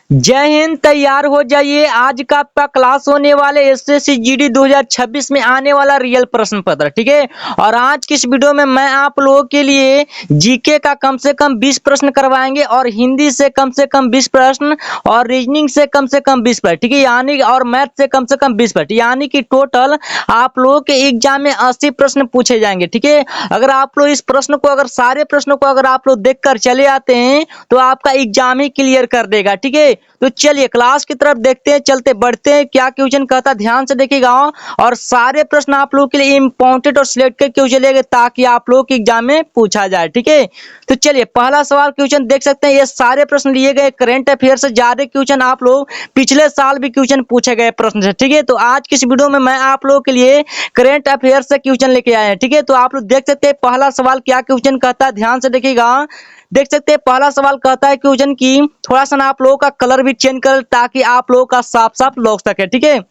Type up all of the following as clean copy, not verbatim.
जय हिंद। तैयार हो जाइए, आज का आपका क्लास होने वाले एसएससी जीडी 2026 में आने वाला रियल प्रश्न पत्र। ठीक है, और आज की इस वीडियो में मैं आप लोगों के लिए जीके का कम से कम 20 प्रश्न करवाएंगे और हिंदी से कम 20 प्रश्न और रीजनिंग से कम 20 प्रश्न। ठीक है, यानी और मैथ से कम 20 प्रश्न, यानी कि टोटल आप लोगों के एग्जाम में 80 प्रश्न पूछे जाएंगे। ठीक है, अगर आप लोग इस प्रश्न को सारे प्रश्नों को अगर आप लोग देखकर चले आते हैं तो आपका एग्जाम ही क्लियर कर देगा। ठीक है, तो चलिए क्लास की तरफ देखते हैं, चलते बढ़ते हैं। क्या क्वेश्चन कहता है ध्यान से देखिएगा, और सारे प्रश्न आप लोगों के लिए इंपॉर्टेंट और सिलेक्टेड क्वेश्चन लेंगे ताकि आप लोगों के एग्जाम में पूछा जाए। ठीक है, तो चलिए पहला सवाल क्वेश्चन देख सकते हैं। ये सारे प्रश्न लिए गए करंट अफेयर से ज्यादा क्वेश्चन आप लोग पिछले साल भी क्वेश्चन पूछे गए प्रश्न से। ठीक है, तो आज की इस वीडियो में मैं आप लोगों के लिए करंट अफेयर से क्वेश्चन लेके आए हैं। ठीक है, तो आप लोग देख सकते हैं पहला सवाल क्या क्वेश्चन कहता है, ध्यान से देखिएगा। देख सकते हैं पहला सवाल कहता है क्वेश्चन की थोड़ा सा ना आप लोगों का कलर भी चेंज कर ताकि आप लोगों का साफ साफ लौक सके। ठीक है,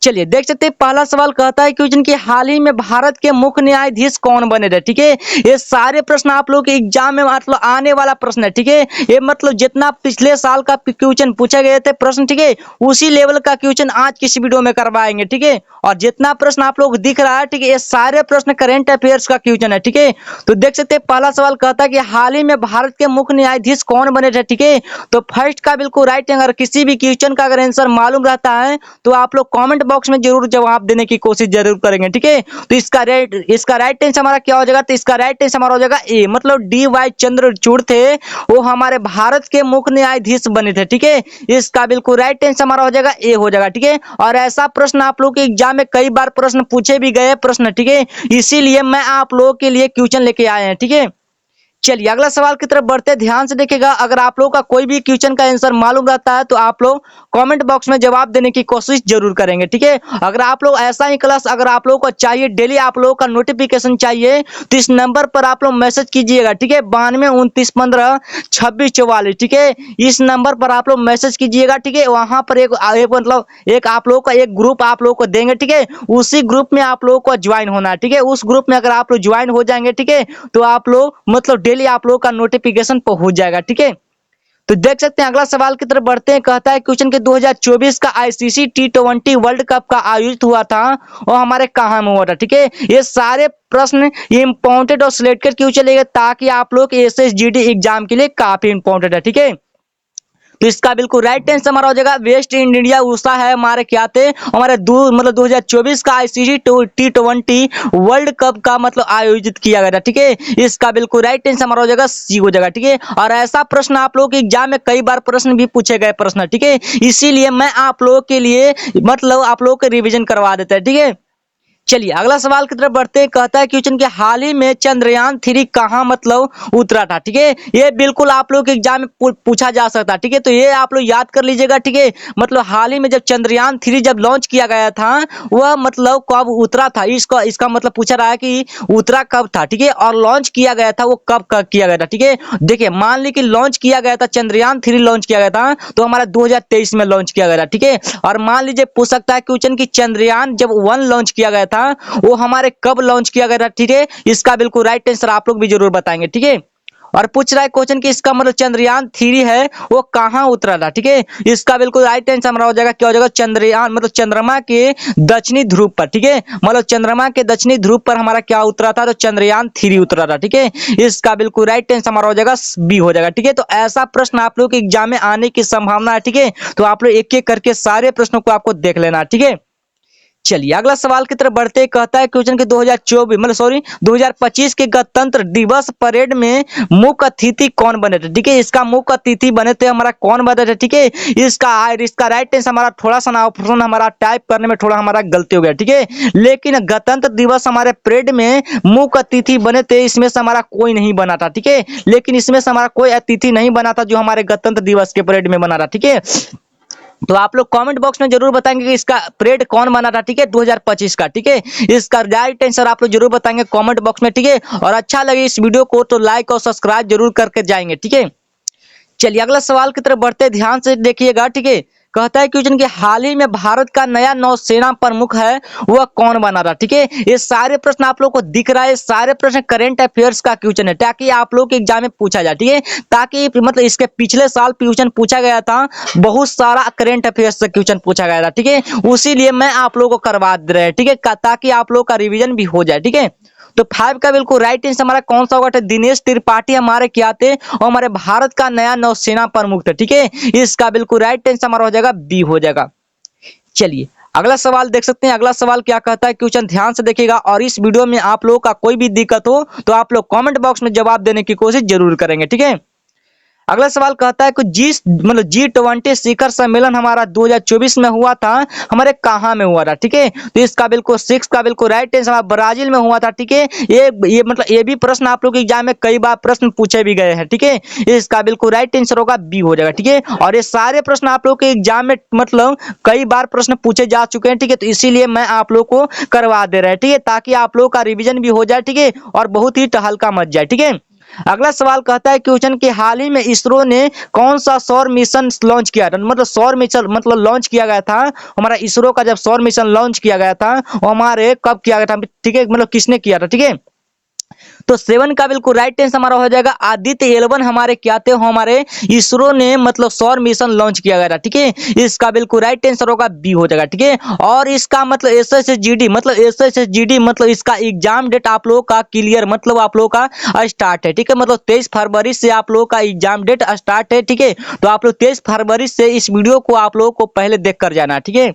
चलिए देख सकते हैं पहला सवाल कहता है क्वेश्चन की हाल ही में भारत के मुख्य न्यायाधीश कौन बने थे। ठीक है, ये सारे प्रश्न आप लोगों के एग्जाम में मतलब आने वाला प्रश्न है। ठीक है, ये मतलब जितना पिछले साल का क्वेश्चन पूछे गए थे प्रश्न, ठीक है, उसी लेवल का क्वेश्चन आज की इस वीडियो में करवाएंगे। ठीक है, और जितना प्रश्न आप लोग दिख रहा है, ठीक है, ये सारे प्रश्न करंट अफेयर्स का क्वेश्चन है। ठीक है, तो देख सकते हैं पहला सवाल कहता है कि हाल ही में भारत के मुख्य न्यायाधीश कौन बने थे। ठीक है, तो फर्स्ट का बिल्कुल राइट है। अगर किसी भी क्वेश्चन का अगर आंसर मालूम रहता है तो आप लोग कमेंट बॉक्स में जरूर जवाब देने की कोशिश जरूर करेंगे। ठीक है, तो इसका राइट आंसर हमारा क्या हो जाएगा, तो इसका राइट आंसर हमारा हो जाएगा ए, मतलब डी वाई चंद्रचूड़ थे, वो हमारे भारत के मुख्य न्यायाधीश बने थे। ठीक है, इसका बिल्कुल राइट आंसर हमारा हो जाएगा ए हो जाएगा। ठीक है, और ऐसा प्रश्न आप लोग के एग्जाम में कई बार प्रश्न पूछे भी गए प्रश्न। ठीक है, इसीलिए मैं आप लोगों के लिए क्वेश्चन लेके आए हैं। ठीक है, चलिए अगला सवाल की तरफ बढ़ते, ध्यान से देखिएगा। अगर आप लोगों का कोई भी क्वेश्चन का आंसर मालूम रहता है तो आप लोग कमेंट बॉक्स में जवाब देने की कोशिश जरूर करेंगे। ठीक है, अगर आप लोग ऐसा ही क्लास अगर आप लोगों को चाहिए, डेली आप लोगों का नोटिफिकेशन चाहिए, तो इस नंबर पर आप लोग मैसेज कीजिएगा। ठीक है, 9229152644। ठीक है, इस नंबर पर आप लोग मैसेज कीजिएगा। ठीक है, वहां पर एक आप लोगों का एक ग्रुप आप लोगों को देंगे। ठीक है, उसी ग्रुप में आप लोगों को ज्वाइन होना है। ठीक है, उस ग्रुप में अगर आप लोग ज्वाइन हो जाएंगे, ठीक है, तो आप लोग मतलब डेली आप लोगों का नोटिफिकेशन पहुंच जाएगा। ठीक है, तो देख सकते हैं अगला सवाल की तरफ बढ़ते हैं। कहता है क्वेश्चन के 2024 का आईसीसी T20 वर्ल्ड कप का आयोजित हुआ था और हमारे कहां में हुआ था। ठीक है, ये सारे प्रश्न इंपॉर्टेंट और सिलेक्टेड क्यों चलेंगे ताकि आप लोग एसएसजीडी एग्जाम के लिए काफी इंपॉर्टेंट है। ठीक है, तो इसका बिल्कुल राइट आंसर हमारा हो जाएगा वेस्ट इंडिया उषा है हमारे क्या थे, हमारे 2024 का आईसीसी T20 वर्ल्ड कप का मतलब आयोजित किया गया था। ठीक है, इसका बिल्कुल राइट आंसर हमारा हो जाएगा सी हो जाएगा। ठीक है, और ऐसा प्रश्न आप लोगों के एग्जाम में कई बार प्रश्न भी पूछे गए प्रश्न। ठीक है, इसीलिए मैं आप लोगों के लिए मतलब आप लोगों को रिविजन करवा देता है। ठीक है, चलिए अगला सवाल की तरफ बढ़ते हैं। कहता है क्वेश्चन के हाल ही में चंद्रयान 3 कहां मतलब उतरा था। ठीक है, ये बिल्कुल आप लोग के एग्जाम में पूछा जा सकता है। ठीक है, तो ये आप लोग याद कर लीजिएगा। ठीक है, मतलब हाल ही में जब चंद्रयान 3 जब लॉन्च किया गया था वह मतलब कब उतरा था, इसका मतलब पूछा रहा है कि उतरा कब था। ठीक है, और लॉन्च किया गया था वो कब किया गया था। ठीक है, देखिए मान ली कि लॉन्च किया गया था, चंद्रयान 3 लॉन्च किया गया था तो हमारा 2023 में लॉन्च किया गया था। ठीक है, और मान लीजिए पूछ सकता है क्वेश्चन की चंद्रयान जब 1 लॉन्च किया गया था वो हमारे कब लॉन्च किया गया था। ठीक है, इसका बिल्कुल राइट आंसर आप लोग भी जरूर बताएंगे। ठीक है, और पूछ रहा है क्वेश्चन की इसका मतलब चंद्रयान 3 है वो कहां उतरा था। ठीक है, इसका बिल्कुल राइट आंसर हमारा हो जाएगा क्या हो जाएगा, चंद्रयान मतलब चंद्रमा के दक्षिणी ध्रुव पर। ठीक है, मतलब चंद्रमा के दक्षिणी ध्रुव पर हमारा क्या उतरा था, तो चंद्रयान 3 उतरा था। ठीक है, इसका बिल्कुल राइट आंसर हमारा हो जाएगा बी हो जाएगा। ठीक है, तो ऐसा प्रश्न आप लोग के एग्जाम में आने की संभावना है। ठीक है, तो आप लोग एक एक करके सारे प्रश्नों को आपको देख लेना। ठीक है, चलिए अगला सवाल की तरफ बढ़ते। कहता है क्वेश्चन के 2025 के गणतंत्र दिवस परेड में मुख्य अतिथि कौन बने थे। ठीक है, इसका मुख्य अतिथि बने थे हमारा कौन बने थे। ठीक है, इसका राइट आंसर हमारा थोड़ा सा ना ऑप्शन हमारा टाइप करने में थोड़ा हमारा गलती हो गया। ठीक है, लेकिन गणतंत्र दिवस हमारे परेड में मुख्य अतिथि बने थे, इसमें से हमारा कोई नहीं बना था। ठीक है, लेकिन इसमें से हमारा कोई अतिथि नहीं बना था जो हमारे गणतंत्र दिवस के परेड में बना था। ठीक है, तो आप लोग कमेंट बॉक्स में जरूर बताएंगे कि इसका परेड कौन बना था। ठीक है, 2025 का। ठीक है, इसका राइट आंसर आप लोग जरूर बताएंगे कमेंट बॉक्स में। ठीक है, और अच्छा लगे इस वीडियो को तो लाइक और सब्सक्राइब जरूर करके जाएंगे। ठीक है, चलिए अगला सवाल की तरफ बढ़ते ध्यान से देखिएगा। ठीक है, कहता है क्वेश्चन कि हाल ही में भारत का नया नौसेना प्रमुख है वह कौन बना था। ठीक है, ये सारे प्रश्न आप लोग को दिख रहा है, सारे प्रश्न करंट अफेयर्स का क्वेश्चन है, ताकि आप लोग के एग्जाम में पूछा जाए। ठीक है, ताकि मतलब इसके पिछले साल क्वेश्चन पूछा गया था, बहुत सारा करंट अफेयर्स से क्वेश्चन पूछा गया था। ठीक है, उसीलिए मैं आप लोगों को करवा दे रहे हैं। ठीक है, ताकि आप लोग का रिवीजन भी हो जाए। ठीक है, तो 5 का बिल्कुल राइट आंसर हमारा कौन सा होगा, तो दिनेश त्रिपाठी हमारे क्या थे, और हमारे भारत का नया नौसेना प्रमुख थे। ठीक है, इसका बिल्कुल राइट आंसर हमारा हो जाएगा बी हो जाएगा। चलिए अगला सवाल देख सकते हैं। अगला सवाल क्या कहता है, क्वेश्चन ध्यान से देखिएगा, और इस वीडियो में आप लोगों का कोई भी दिक्कत हो तो आप लोग कमेंट बॉक्स में जवाब देने की कोशिश जरूर करेंगे। ठीक है, अगला सवाल कहता है कि G20 शिखर सम्मेलन हमारा 2024 में हुआ था, हमारे कहाँ में हुआ था। ठीक है, तो इसका बिल्कुल 6 का बिल्कुल राइट आंसर ब्राजील में हुआ था। ठीक है, ये मतलब ये भी प्रश्न आप लोग के एग्जाम में कई बार प्रश्न पूछे भी गए हैं। ठीक है, इसका बिल्कुल राइट आंसर होगा बी हो जाएगा। ठीक है, और ये सारे प्रश्न आप लोग के एग्जाम में मतलब कई बार प्रश्न पूछे जा चुके हैं। ठीक है, तो इसीलिए मैं आप लोग को करवा दे रहा है। ठीक है, ताकि आप लोग का रिविजन भी हो जाए। ठीक है, और बहुत ही टहलका मच जाए। ठीक है, अगला सवाल कहता है क्वेश्चन कि हाल ही में इसरो ने कौन सा सौर मिशन लॉन्च किया था। मतलब सौर मिशन मतलब लॉन्च किया गया था, हमारा इसरो का जब सौर मिशन लॉन्च किया गया था वो हमारे कब किया गया था। ठीक है, मतलब किसने किया था। ठीक है, तो 7 का बिल्कुल राइट आंसर हमारा हो जाएगा आदित्य 11 हमारे क्या थे, हमारे इसरो ने मतलब सौर मिशन लॉन्च किया गया था। ठीक है, इसका बिल्कुल राइट आंसर होगा बी हो जाएगा। ठीक है, और इसका मतलब एसएसजीडी मतलब इसका एग्जाम डेट आप लोगों का क्लियर मतलब आप लोगों का स्टार्ट है। ठीक है, मतलब 23 फरवरी से आप लोगों का एग्जाम डेट स्टार्ट है। ठीक है, तो आप लोग 23 फरवरी से इस वीडियो को आप लोगों को पहले देख कर जाना। ठीक है,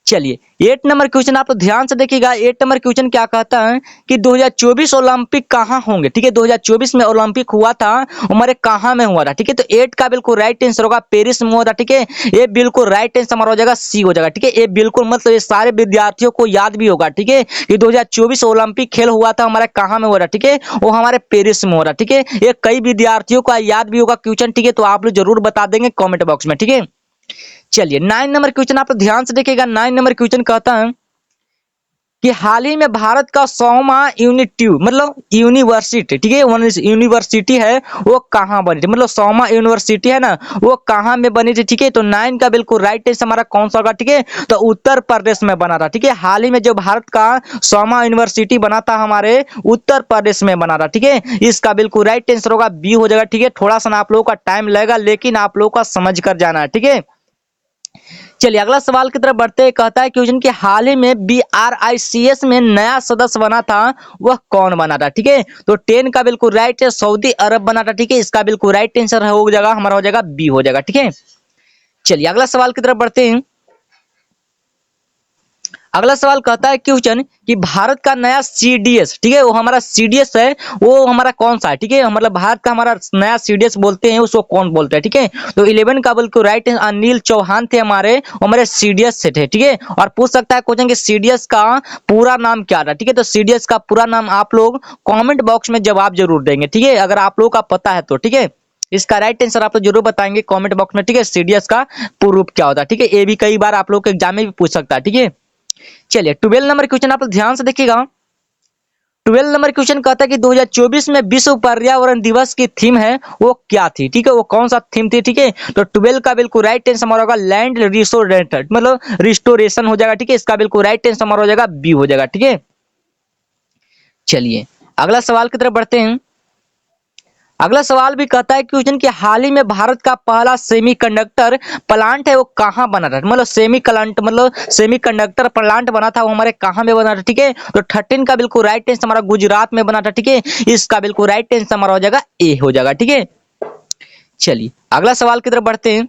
चलिए 8 नंबर क्वेश्चन आप लोग ध्यान से देखिएगा। 8 नंबर क्वेश्चन क्या कहता है कि 2024 ओलंपिक कहाँ होंगे। ठीक है, 2024 में ओलंपिक हुआ था, हमारे कहाँ में हुआ था। ठीक है, तो 8 का बिल्कुल राइट आंसर होगा पेरिस में हुआ था। ठीक है, ये बिल्कुल राइट आंसर हमारा हो जाएगा सी हो जाएगा। ठीक है, ये बिल्कुल मतलब ये सारे विद्यार्थियों को याद भी होगा। ठीक है, कि 2024 ओलंपिक खेल हुआ था हमारे कहाँ में हो रहा। ठीक है, वो हमारे पेरिस में हो रहा। ठीक है, ये कई विद्यार्थियों को याद भी होगा क्वेश्चन। ठीक है, तो आप लोग जरूर बता देंगे कॉमेंट बॉक्स में। ठीक है, चलिए 9 नंबर क्वेश्चन आप ध्यान से देखिएगा। 9 नंबर क्वेश्चन कहता है कि हाल ही में भारत का 100वां यूनिट्यू मतलब यूनिवर्सिटी। ठीक है, यूनिवर्सिटी है वो कहाँ बनी थी, मतलब 100वां यूनिवर्सिटी है ना वो कहाँ में बनी थी। ठीक है, तो 9 का बिल्कुल राइट आंसर हमारा कौन सा होगा। ठीक है, तो उत्तर प्रदेश में बना था। ठीक है, हाल ही में जो भारत का 100वां यूनिवर्सिटी बना था हमारे उत्तर प्रदेश में बना था। ठीक है, इसका बिल्कुल राइट आंसर होगा बी हो जाएगा। ठीक है, थोड़ा सा आप लोगों का टाइम लगेगा, लेकिन आप लोगों का समझ कर जाना है। ठीक है, चलिए अगला सवाल की तरफ बढ़ते हैं। कहता है क्वेश्चन कि हाल ही में BRICS में नया सदस्य बना था, वह कौन बना था। ठीक है, तो 10 का बिल्कुल राइट है सऊदी अरब बना था। ठीक है, इसका बिल्कुल राइट आंसर हो जाएगा हमारा हो जाएगा बी हो जाएगा। ठीक है, चलिए अगला सवाल की तरफ बढ़ते हैं। अगला सवाल कहता है क्वेश्चन कि भारत का नया CDS। ठीक है, वो हमारा CDS है वो हमारा कौन सा है। ठीक है, मतलब भारत का हमारा नया CDS बोलते हैं उसको कौन बोलते हैं। ठीक है, तो 11 का बिल्कुल राइट अनिल चौहान थे हमारे CDS से थे। ठीक है, और पूछ सकता है क्वेश्चन कि CDS का पूरा नाम क्या था। ठीक है, तो CDS का पूरा नाम आप लोग कॉमेंट बॉक्स में जवाब जरूर देंगे। ठीक है, अगर आप लोग का पता है तो। ठीक है, इसका राइट आंसर आप लोग जरूर बताएंगे कमेंट बॉक्स में। ठीक है, CDS का पूर्ण रूप क्या होता है। ठीक है, ये भी कई बार आप लोग के एग्जाम में भी पूछ सकता है। ठीक है, चलिए 12 नंबर क्वेश्चन आप लोग ध्यान से देखिएगा। 12 नंबर क्वेश्चन कहता है कि 2024 में विश्व पर्यावरण दिवस की थीम है वो क्या थी। ठीक है, वो कौन सा थीम थी। ठीक है, तो 12 का बिल्कुल राइट आंसर हमारा होगा लैंड रिस्टोरेशन मतलब रिस्टोरेशन हो जाएगा। ठीक है, इसका बिल्कुल राइट आंसर हमारा हो जाएगा बी हो जाएगा। ठीक है, चलिए अगला सवाल की तरफ बढ़ते हैं। अगला सवाल भी कहता है क्वेश्चन कि हाल ही में भारत का पहला सेमीकंडक्टर प्लांट है वो कहाँ बना था। मतलब सेमीकंडक्टर प्लांट बना था वो हमारे कहाँ में बना था। ठीक है, तो 13 का बिल्कुल राइट आंसर हमारा गुजरात में बना था। ठीक है, इसका बिल्कुल राइट आंसर हमारा हो जाएगा ए हो जाएगा। ठीक है, चलिए अगला सवाल की तरफ बढ़ते हैं।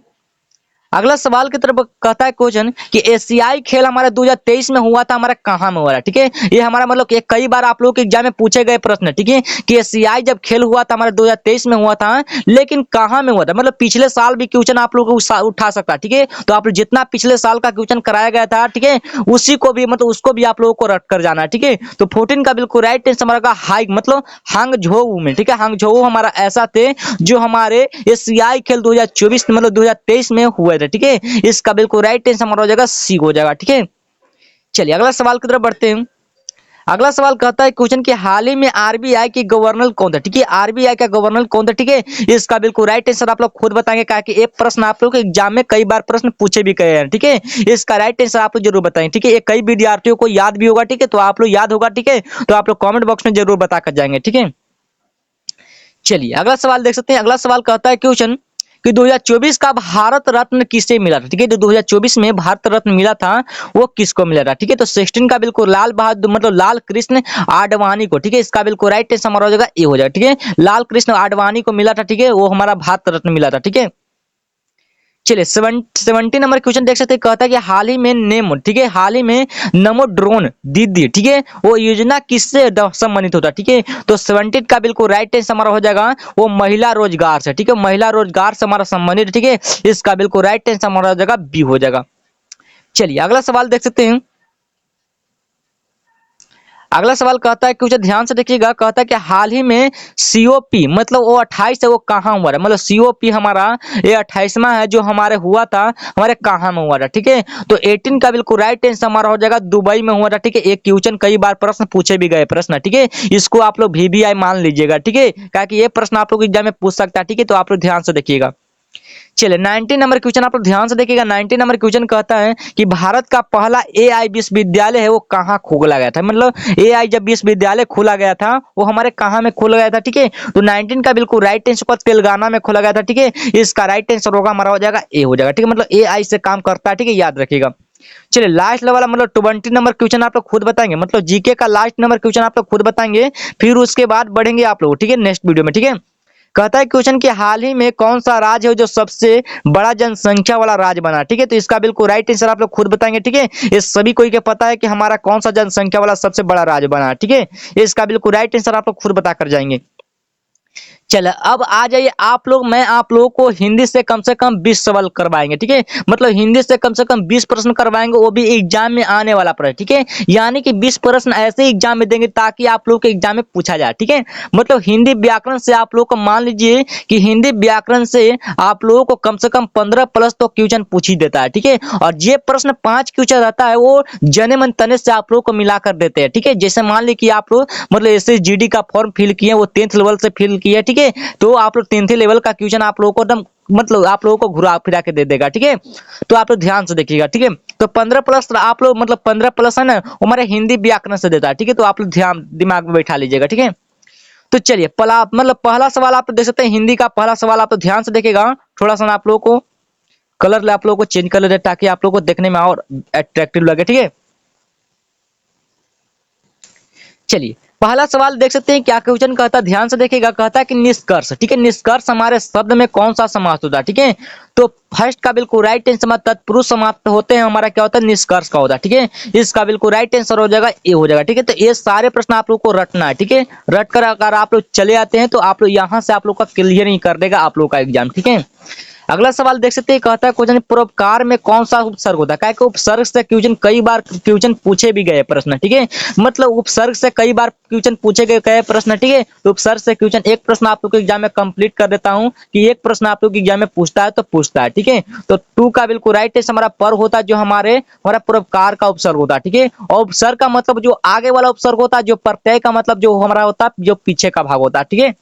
अगला सवाल की तरफ कहता है क्वेश्चन कि एशियाई खेल हमारा 2023 में हुआ था हमारा कहाँ में हुआ है। ठीक है, ये हमारा मतलब ये कई बार आप लोगों के एग्जाम में पूछे गए प्रश्न। ठीक है, कि एशियाई जब खेल हुआ था हमारा 2023 में हुआ था, लेकिन कहाँ में हुआ था। मतलब पिछले साल भी क्वेश्चन आप लोग उठा सकता है। ठीक है, तो आप लोग जितना पिछले साल का क्वेश्चन कराया गया था ठीक है उसी को भी मतलब उसको भी आप लोगों को रट कर जाना है। ठीक है, तो 14 का बिल्कुल राइट आंसर हमारा हाई मतलब हांगझोऊ में। ठीक है, हांगझोऊ हमारा ऐसा थे जो हमारे एशियाई खेल 2024 मतलब 2023 में हुए थे। ठीक है, इसका बिल्कुल राइट आंसर हमारा हो जाएगा सी हो जाएगा। ठीक है, चलिए अगला सवाल की तरफ बढ़ते हैं। अगला सवाल कहता है क्वेश्चन कि हाल ही में आरबीआई की गवर्नर कौन था, ठीक है। आरबीआई का गवर्नर कौन था, ठीक है। इसका बिल्कुल राइट आंसर आप लोग खुद बताएंगे, क्या कि एक प्रश्न आप लोग एग्जाम में कई बार प्रश्न पूछे भी गए हैं, ठीक है। इसका राइट आंसर आप लोग जरूर बताएंगे, ठीक है। ये कई विद्यार्थियों को याद भी होगा, ठीक है। तो आप लोग याद होगा, ठीक है, तो आप लोग कॉमेंट बॉक्स में जरूर बता कर जाएंगे, ठीक है। चलिए अगला सवाल देख सकते हैं। अगला सवाल कहता है क्वेश्चन कि 2024 का भारत रत्न किसे मिला था, ठीक है। जो 2024 में भारत रत्न मिला था वो किसको मिला था, ठीक है। तो 16 का बिल्कुल लाल बहादुर मतलब लाल कृष्ण आडवाणी को, ठीक है। इसका बिल्कुल राइट आंसर हमारा हो जाएगा ए हो जाएगा, ठीक है। लाल कृष्ण आडवाणी को मिला था, ठीक है, वो हमारा भारत रत्न मिला था, ठीक है। चलिए 70 नंबर क्वेश्चन देख सकते हैं। कहता है कि हाल ही में नेमो, ठीक है, हाल ही में नमो ड्रोन दीदी, ठीक है, वो योजना किससे संबंधित होता है, ठीक है। तो 70 का बिल्कुल राइट आंसर हमारा हो जाएगा वो महिला रोजगार से, ठीक है। महिला रोजगार से हमारा संबंधित, ठीक है। इसका बिल्कुल राइट आंसर हमारा हो जाएगा बी हो जाएगा। चलिए अगला सवाल देख सकते हैं। अगला सवाल कहता है कुछ ध्यान से देखिएगा। कहता है कि हाल ही में सीओपी मतलब वो 28 है वो कहाँ हुआ है, मतलब सीओपी हमारा ये 28वां है जो हमारे हुआ था, हमारे कहाँ में हुआ था, ठीक है। तो 18 का बिल्कुल राइट आंसर हमारा हो जाएगा दुबई में हुआ था, ठीक है। एक क्वेश्चन कई बार प्रश्न पूछे भी गए प्रश्न, ठीक है। इसको आप लोग VVI मान लीजिएगा, ठीक है, क्योंकि ये प्रश्न आप लोग एग्जाम में पूछ सकता है, ठीक है। तो आप लोग ध्यान से देखिएगा। चलिए 19 नंबर क्वेश्चन आप लोग ध्यान से देखिएगा। 19 नंबर क्वेश्चन कहता है कि भारत का पहला एआई विश्वविद्यालय है वो कहाँ खोला गया था, मतलब एआई जब विश्वविद्यालय खोला गया था वो हमारे कहाँ में खोला गया था, ठीक है। तो 19 का बिल्कुल राइट आंसर तेलंगाना में खोला गया था, ठीक है। इसका राइट आंसर होगा हमारा हो जाएगा ए हो जाएगा, ठीक है। मतलब एआई से काम करता है, ठीक है, याद रखिएगा। चलिए लास्ट वाला मतलब 20 नंबर क्वेश्चन आप लोग खुद बताएंगे, मतलब जीके का लास्ट नंबर क्वेश्चन आप लोग खुद बताएंगे, फिर उसके बाद बढ़ेंगे आप लोग, ठीक है, नेक्स्ट वीडियो में, ठीक है। कहता है क्वेश्चन कि हाल ही में कौन सा राज्य है जो सबसे बड़ा जनसंख्या वाला राज्य बना, ठीक है। तो इसका बिल्कुल राइट आंसर आप लोग खुद बताएंगे, ठीक है। ये सभी कोई के पता है कि हमारा कौन सा जनसंख्या वाला सबसे बड़ा राज्य बना, ठीक है। इसका बिल्कुल राइट आंसर आप लोग खुद बता कर जाएंगे। चलो अब आ जाइए आप लोग, मैं आप लोगों को हिंदी से कम 20 सवाल करवाएंगे, ठीक है। मतलब हिंदी से कम 20 प्रश्न करवाएंगे, वो भी एग्जाम में आने वाला प्रश्न, ठीक है। यानी कि 20 प्रश्न ऐसे एग्जाम में देंगे ताकि आप लोग के एग्जाम में पूछा जाए, ठीक है। मतलब हिंदी व्याकरण से आप लोग को मान लीजिए कि हिंदी व्याकरण से आप लोगों को कम से कम 15 प्लस तो क्वेश्चन पूछ ही देता है, ठीक है। और ये प्रश्न 5 क्वेश्चन रहता है वो जने मन तने से आप लोग को मिला कर देते हैं, ठीक है। जैसे मान ली कि आप लोग मतलब ऐसे जीडी का फॉर्म फिल किए, वो 10th लेवल से फिल किए, ठीक है। तो आप लोग 10th लेवल का क्वेश्चन आप लोगों को एकदम मतलब आप लोगों को घुरा फिरा के दे देगा, ठीक है। तो आप लोग ध्यान से देखिएगा, ठीक है। तो 15 प्लस आप लोग मतलब 15 प्लस है ना हमारे हिंदी व्याकरण से देता है, ठीक है। तो आप लोग ध्यान दिमाग में बैठा लीजिएगा, ठीक है। तो चलिए पहला सवाल आप देख सकते हैं, हिंदी का पहला सवाल आप ध्यान से देखिएगा। थोड़ा सा आप लोगों को कलर आप लोगों को चेंज कर लेते ताकि आप लोगों को देखने में और अट्रैक्टिव लगे, ठीक है। चलिए पहला सवाल देख सकते हैं क्या क्वेश्चन कहता है, ध्यान से देखिएगा। कहता है कि निष्कर्ष, ठीक है। निष्कर्ष हमारे शब्द में कौन सा समास होता है, ठीक है। तो फर्स्ट का बिल्कुल राइट आंसर तत्पुरुष समाप्त होते हैं हमारा क्या होता है निष्कर्ष का होता है, ठीक है। इसका बिल्कुल राइट आंसर हो जाएगा ए हो जाएगा, ठीक है। तो ये सारे प्रश्न आप लोग को रटना है, ठीक है। रट कर अगर आप लोग चले आते हैं तो आप लोग यहाँ से आप लोग का क्लियर नहीं कर देगा आप लोग का एग्जाम, ठीक है। अगला सवाल देख सकते हैं। कहता है क्वेश्चन परोपकार में कौन सा उपसर्ग होता है, क्या कि उपसर्ग से क्वेश्चन कई बार क्वेश्चन पूछे भी गए प्रश्न, ठीक है। मतलब उपसर्ग से कई बार क्वेश्चन पूछे गए प्रश्न, ठीक है। तो उपसर्ग से क्वेश्चन एक प्रश्न आप लोग के एग्जाम में कंप्लीट कर देता हूं कि एक प्रश्न आप लोग के एग्जाम में पूछता है तो पूछता है, ठीक है। तो 2 का बिल्कुल राइट है हमारा पर होता है जो हमारा परोपकार का उपसर्ग होता है, ठीक है। और उपसर्ग का मतलब जो आगे वाला उपसर्ग होता है, जो प्रत्यय का मतलब जो हमारा होता है जो पीछे का भाग होता है, ठीक है।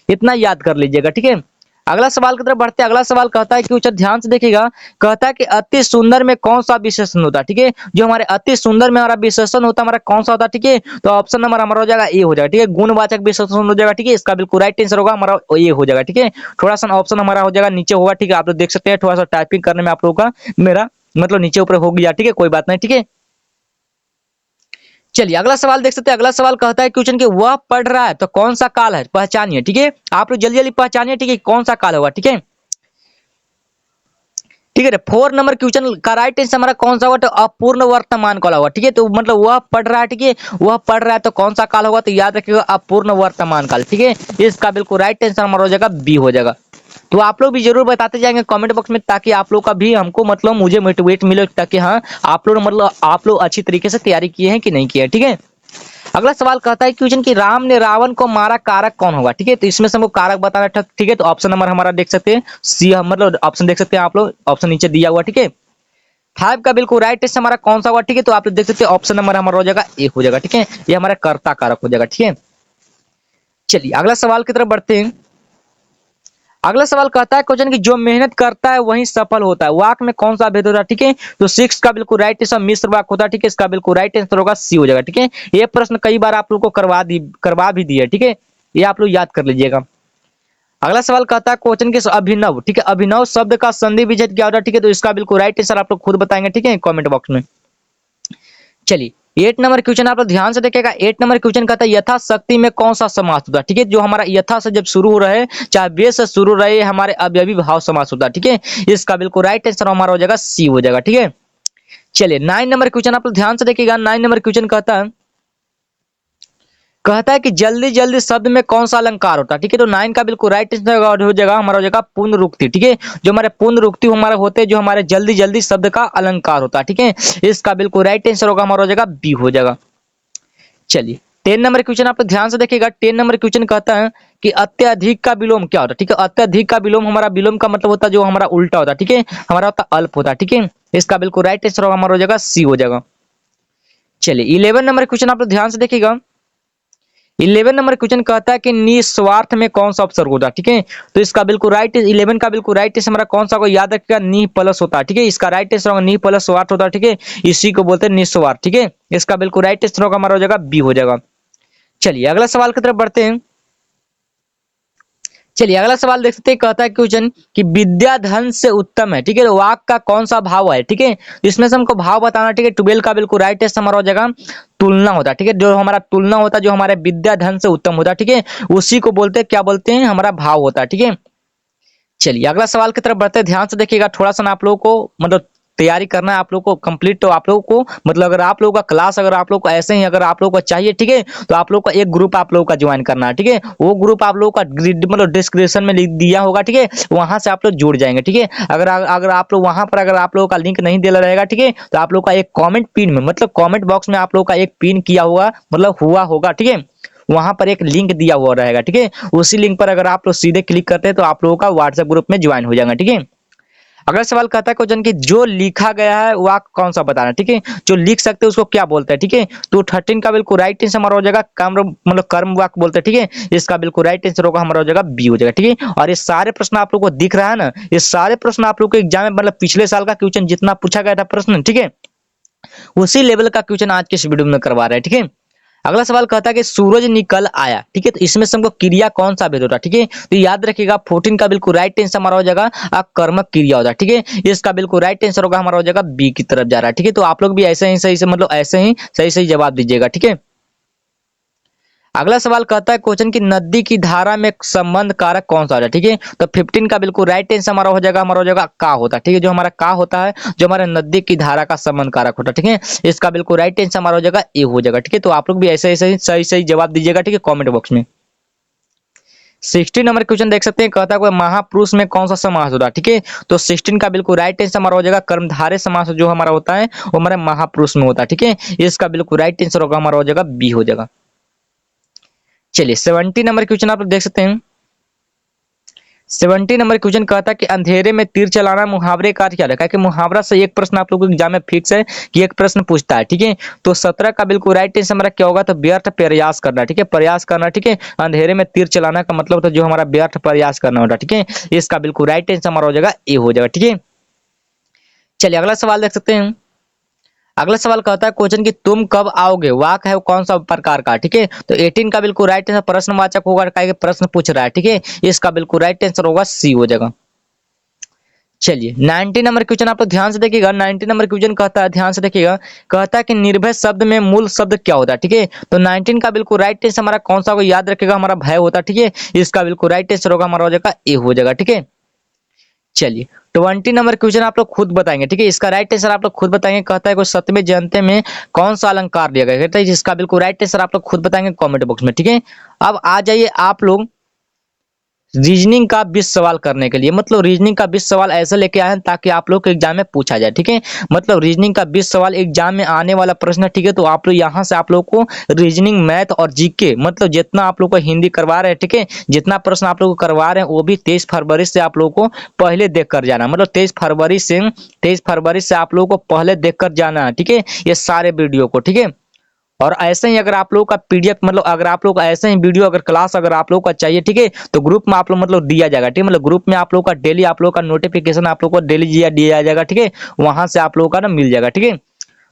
इतना याद कर लीजिएगा, ठीक है। अगला सवाल की तरफ बढ़ते हैं। अगला सवाल कहता है कि उच्च ध्यान से देखिएगा। कहता है कि अति सुंदर में कौन सा विशेषण होता है, ठीक है। जो हमारे अति सुंदर में हमारा विशेषण होता है हमारा कौन सा होता है, ठीक है। तो ऑप्शन नंबर हमारा हो जाएगा ए हो जाएगा, ठीक है। गुणवाचक विशेषण हो जाएगा, ठीक है। इसका बिल्कुल राइट आंसर होगा हमारा ए हो जाएगा, ठीक है। थोड़ा सा ऑप्शन हमारा हो जाएगा नीचे होगा, ठीक है। आप लोग देख सकते हैं थोड़ा सा टाइपिंग करने में आप लोगों का मेरा मतलब नीचे ऊपर हो गया, ठीक है, कोई बात नहीं, ठीक है। चलिए अगला सवाल देख सकते हैं। अगला सवाल कहता है क्वेश्चन कि वह पढ़ रहा है तो कौन सा काल है, पहचानिए, ठीक है। आप लोग जल्दी जल्दी पहचानिए, ठीक है, कौन सा काल होगा, ठीक है। ठीक है 4 नंबर क्वेश्चन का राइट आंसर हमारा कौन सा होगा, तो अपूर्ण वर्तमान काल होगा, ठीक है। तो मतलब वह पढ़ रहा है, ठीक है, वह पढ़ रहा है तो कौन सा काल होगा, तो याद रखिएगा अपूर्ण वर्तमान काल, ठीक है। इसका बिल्कुल राइट आंसर हमारा हो जाएगा बी हो जाएगा। तो आप लोग भी जरूर बताते जाएंगे कमेंट बॉक्स में ताकि आप लोग का भी हमको मतलब मुझे मोटिवेट मिले ताकि हाँ आप लोग मतलब आप लोग अच्छी तरीके से तैयारी किए हैं कि नहीं किए हैं, ठीक है। अगला सवाल कहता है क्वेश्चन कि राम ने रावण को मारा कारक कौन होगा, ठीक है। तो इसमें से हमको कारक बताना था, ठीक है। तो ऑप्शन नंबर हमारा देख सकते हैं सी, मतलब ऑप्शन देख सकते हैं आप लोग, ऑप्शन नीचे दिया हुआ, ठीक है। 5 का बिल्कुल राइट आंसर हमारा कौन सा हुआ, ठीक है। तो आप लोग देख सकते हैं ऑप्शन नंबर हमारा हो जाएगा ए हो जाएगा, ठीक है। ये हमारा कर्ता कारक हो जाएगा, ठीक है। चलिए अगला सवाल की तरफ बढ़ते हैं। अगला सवाल कहता है क्वेश्चन की जो मेहनत करता है वही सफल होता है, वाक में कौन सा भेद होता है, ठीक है। तो 6 का बिल्कुल राइट आंसर मिश्र वाक होता है, ठीक है। इसका बिल्कुल राइट आंसर होगा सी हो जाएगा, ठीक है। ये प्रश्न कई बार आप लोग को करवा भी दिया, ठीक है। ये आप लोग याद कर लीजिएगा। अगला सवाल कहता है क्वेश्चन के अभिनव, ठीक है। अभिनव शब्द का संधि विच्छेद क्या होता है, ठीक है। तो इसका बिल्कुल राइट आंसर आप लोग खुद बताएंगे, ठीक है, कमेंट बॉक्स में। चलिए 8 नंबर क्वेश्चन आप लोग ध्यान से देखिएगा। 8 नंबर क्वेश्चन कहता है यथाशक्ति में कौन सा समास होता है, ठीक है। जो हमारा यथा से जब शुरू हो रहे, चाहे बे से शुरू रहे, हमारे अवयवी भाव समास होता है, ठीक है। इसका बिल्कुल राइट आंसर हमारा हो जाएगा सी हो जाएगा, ठीक है। चलिए 9 नंबर क्वेश्चन आप लोग ध्यान से देखिएगा। 9 नंबर क्वेश्चन कहता है कि जल्दी जल्दी शब्द में कौन सा अलंकार होता है, ठीक है। तो 9 का बिल्कुल राइट आंसर हो जाएगा हमारा हो जाएगा पुनरुक्ति, ठीक है। जो हमारे पुनरुक्ति हमारे होते हैं, जो हमारे जल्दी जल्दी शब्द का अलंकार होता है, ठीक है। इसका बिल्कुल राइट आंसर होगा हमारा हो जाएगा बी हो जाएगा। चलिए 10 नंबर क्वेश्चन आप लोग ध्यान से देखिएगा। 10 नंबर क्वेश्चन कहता है कि अत्यधिक का विलोम क्या होता है, ठीक है। अत्यधिक का विलोम, हमारा विलोम का मतलब होता है जो हमारा उल्टा होता है, ठीक है। हमारा होता है अल्प होता है, ठीक है। इसका बिल्कुल राइट आंसर होगा हमारा हो जाएगा सी हो जाएगा। चलिए 11 नंबर क्वेश्चन आप लोग ध्यान से देखिएगा। 11 नंबर क्वेश्चन कहता है कि निस्वार्थ में कौन सा उपसर्ग होता है, ठीक है। तो इसका बिल्कुल राइट 11 का बिल्कुल राइट आंसर हमारा कौन सा को याद रखिएगा, नि प्लस होता है, ठीक है। इसका राइट आंसर होगा नि प्लस स्वार्थ होता है, ठीक है। इसी को बोलते हैं निस्वार्थ, ठीक है। इसका बिल्कुल राइट आंसर होगा हमारा हो जाएगा बी हो जाएगा। चलिए अगला सवाल की तरफ बढ़ते हैं। चलिए अगला सवाल देख सकते हैं। कहता है क्वेश्चन कि विद्या धन से उत्तम है, ठीक है। तो वाक का कौन सा भाव है, ठीक है। तो इसमें से हमको भाव बताना, ठीक है। 12 का बिल्कुल राइट आंसर हमारा हो जाएगा तुलना होता है, ठीक है। जो हमारा तुलना होता है, जो हमारे विद्या धन से उत्तम होता है, ठीक है। उसी को बोलते हैं, क्या बोलते हैं, हमारा भाव होता है, ठीक है। चलिए अगला सवाल की तरफ बढ़ते हैं। ध्यान से देखिएगा, थोड़ा सा ना आप लोगों को मतलब तैयारी करना है आप लोग को कंप्लीट। तो आप लोगों को मतलब अगर आप लोगों का क्लास अगर आप लोग को ऐसे ही अगर आप लोगों को चाहिए, ठीक है, तो आप लोग का एक ग्रुप आप लोगों का ज्वाइन करना है, ठीक है। वो ग्रुप आप लोगों का मतलब डिस्क्रिप्शन में लिख दिया होगा, ठीक है। वहां से आप लोग जुड़ जाएंगे, ठीक है। अगर आप लोग वहां पर अगर आप लोगों का लिंक नहीं दिया रहेगा, ठीक है, तो आप लोग का एक कॉमेंट पिन में मतलब कॉमेंट बॉक्स में आप लोग का एक पिन किया हुआ मतलब हुआ होगा, ठीक है। वहां पर एक लिंक दिया हुआ रहेगा, ठीक है। उसी लिंक पर अगर आप लोग सीधे क्लिक करते हैं तो आप लोगों का व्हाट्सएप ग्रुप में ज्वाइन हो जाएगा, ठीक है। अगला सवाल कहता है क्वेश्चन की जो लिखा गया है वह कौन सा बताना, ठीक है। जो लिख सकते हैं उसको क्या बोलते हैं, ठीक है। तो 13 का बिल्कुल राइट आंसर हमारा हो जाएगा कर्म मतलब कर्म वाक्य बोलते हैं, ठीक है। इसका बिल्कुल राइट आंसर होगा हमारा हो जाएगा बी हो जाएगा, ठीक है। और ये सारे प्रश्न आप लोग को दिख रहा है ना, ये सारे प्रश्न आप लोग को एग्जाम में मतलब पिछले साल का क्वेश्चन जितना पूछा गया था प्रश्न, ठीक है, उसी लेवल का क्वेश्चन आज के इस वीडियो में करवा रहे हैं, ठीक है। अगला सवाल कहता है कि सूरज निकल आया, ठीक है। तो इसमें से हमको क्रिया कौन सा भेद होता है, ठीक है। तो याद रखिएगा 14 का बिल्कुल राइट आंसर हमारा हो जाएगा कर्मक क्रिया होता है, ठीक है। इसका बिल्कुल राइट आंसर होगा हमारा हो जाएगा बी की तरफ जा रहा है, ठीक है। तो आप लोग भी ऐसे ही सही से मतलब ऐसे ही सही सही जवाब दीजिएगा, ठीक है। अगला सवाल कहता है क्वेश्चन की नदी की धारा में संबंध कारक कौन सा होता है, ठीक है। तो 15 का बिल्कुल राइट आंसर हमारा हो जाएगा का होता है, ठीक है। जो हमारा का होता है जो हमारे नदी की धारा का संबंध कारक होता है, ठीक है। इसका बिल्कुल राइट आंसर हमारा हो जाएगा ए हो जाएगा, ठीक है। तो आप लोग भी ऐसे ऐसे सही सही जवाब दीजिएगा, ठीक है, कॉमेंट बॉक्स में। 16 नंबर क्वेश्चन देख सकते हैं। कहता है महापुरुष में कौन सा समास होता है, ठीक है। तो 16 का बिल्कुल राइट आंसर हमारा हो जाएगा कर्मधारय समास जो हमारा होता है वो हमारे महापुरुष में होता है, ठीक है। इसका बिल्कुल राइट आंसर होगा हमारा हो जाएगा बी हो जाएगा। चलिए 70 नंबर क्वेश्चन आप लोग देख सकते हैं। 70 नंबर क्वेश्चन कहता है कि अंधेरे में तीर चलाना मुहावरे का अर्थ क्या है। कि मुहावरा से एक प्रश्न आप लोगों को एग्जाम में फिक्स है कि एक प्रश्न पूछता है, ठीक है। तो 17 का बिल्कुल राइट आंसर हमारा क्या होगा, तो व्यर्थ प्रयास करना, ठीक है। प्रयास करना, ठीक है। अंधेरे में तीर चलाना का मतलब होता है जो हमारा व्यर्थ प्रयास करना होता है, ठीक है। इसका बिल्कुल राइट आंसर हमारा हो जाएगा ए हो जाएगा, ठीक है। चलिए अगला सवाल देख सकते हैं। अगला सवाल कहता है क्वेश्चन की तुम कब आओगे वाक है वो कौन सा प्रकार का, ठीक है। तो 18 का बिल्कुल राइट आंसर प्रश्नवाचक होगा, क्या प्रश्न पूछ रहा है, ठीक है। इसका बिल्कुल राइट आंसर होगा सी हो जाएगा। चलिए 90 नंबर क्वेश्चन आप लोग ध्यान से देखिएगा। 90 नंबर क्वेश्चन कहता है, ध्यान से देखिएगा, कहता है कि निर्भय शब्द में मूल शब्द क्या होता है, ठीक है। तो 19 का बिल्कुल राइट आंसर हमारा कौन सा होगा, याद रखिएगा हमारा भय होता है, ठीक है। इसका बिल्कुल राइट आंसर होगा हमारा हो जाएगा ए हो जाएगा, ठीक है। चलिए 20 नंबर क्वेश्चन आप लोग खुद बताएंगे, ठीक है। इसका राइट आंसर आप लोग खुद बताएंगे। कहता है कि सत्यमेव जयते में कौन सा अलंकार दिया गया, कहता है इसका बिल्कुल राइट आंसर आप लोग खुद बताएंगे कमेंट बॉक्स में, ठीक है। अब आ जाइए आप लोग रीजनिंग का 20 सवाल करने के लिए, मतलब रीजनिंग का 20 सवाल ऐसे लेके आए हैं ताकि आप लोग के एग्जाम में पूछा जाए, ठीक है। मतलब रीजनिंग का 20 सवाल एग्जाम में आने वाला प्रश्न है, ठीक है। तो आप लोग यहाँ से आप लोग को रीजनिंग, मैथ और जीके, मतलब जितना आप लोग को हिंदी करवा रहे हैं, ठीक है, जितना प्रश्न आप लोग को करवा रहे हैं वो भी 23 फरवरी से आप लोग को पहले देख कर जाना, मतलब 23 फरवरी से आप लोग को पहले देख कर जाना है, ठीक है, ये सारे वीडियो को, ठीक है। और ऐसे ही अगर आप लोगों का पीडीएफ, मतलब अगर आप लोग का ऐसे ही वीडियो अगर क्लास अगर आप लोग का चाहिए, ठीक है, तो ग्रुप में आप लोग मतलब दिया जाएगा, ठीक है। मतलब ग्रुप में आप लोग का डेली आप लोग का नोटिफिकेशन आप लोग को डेली दिया जाएगा, ठीक है। वहां से आप लोगों का ना मिल जाएगा, ठीक है।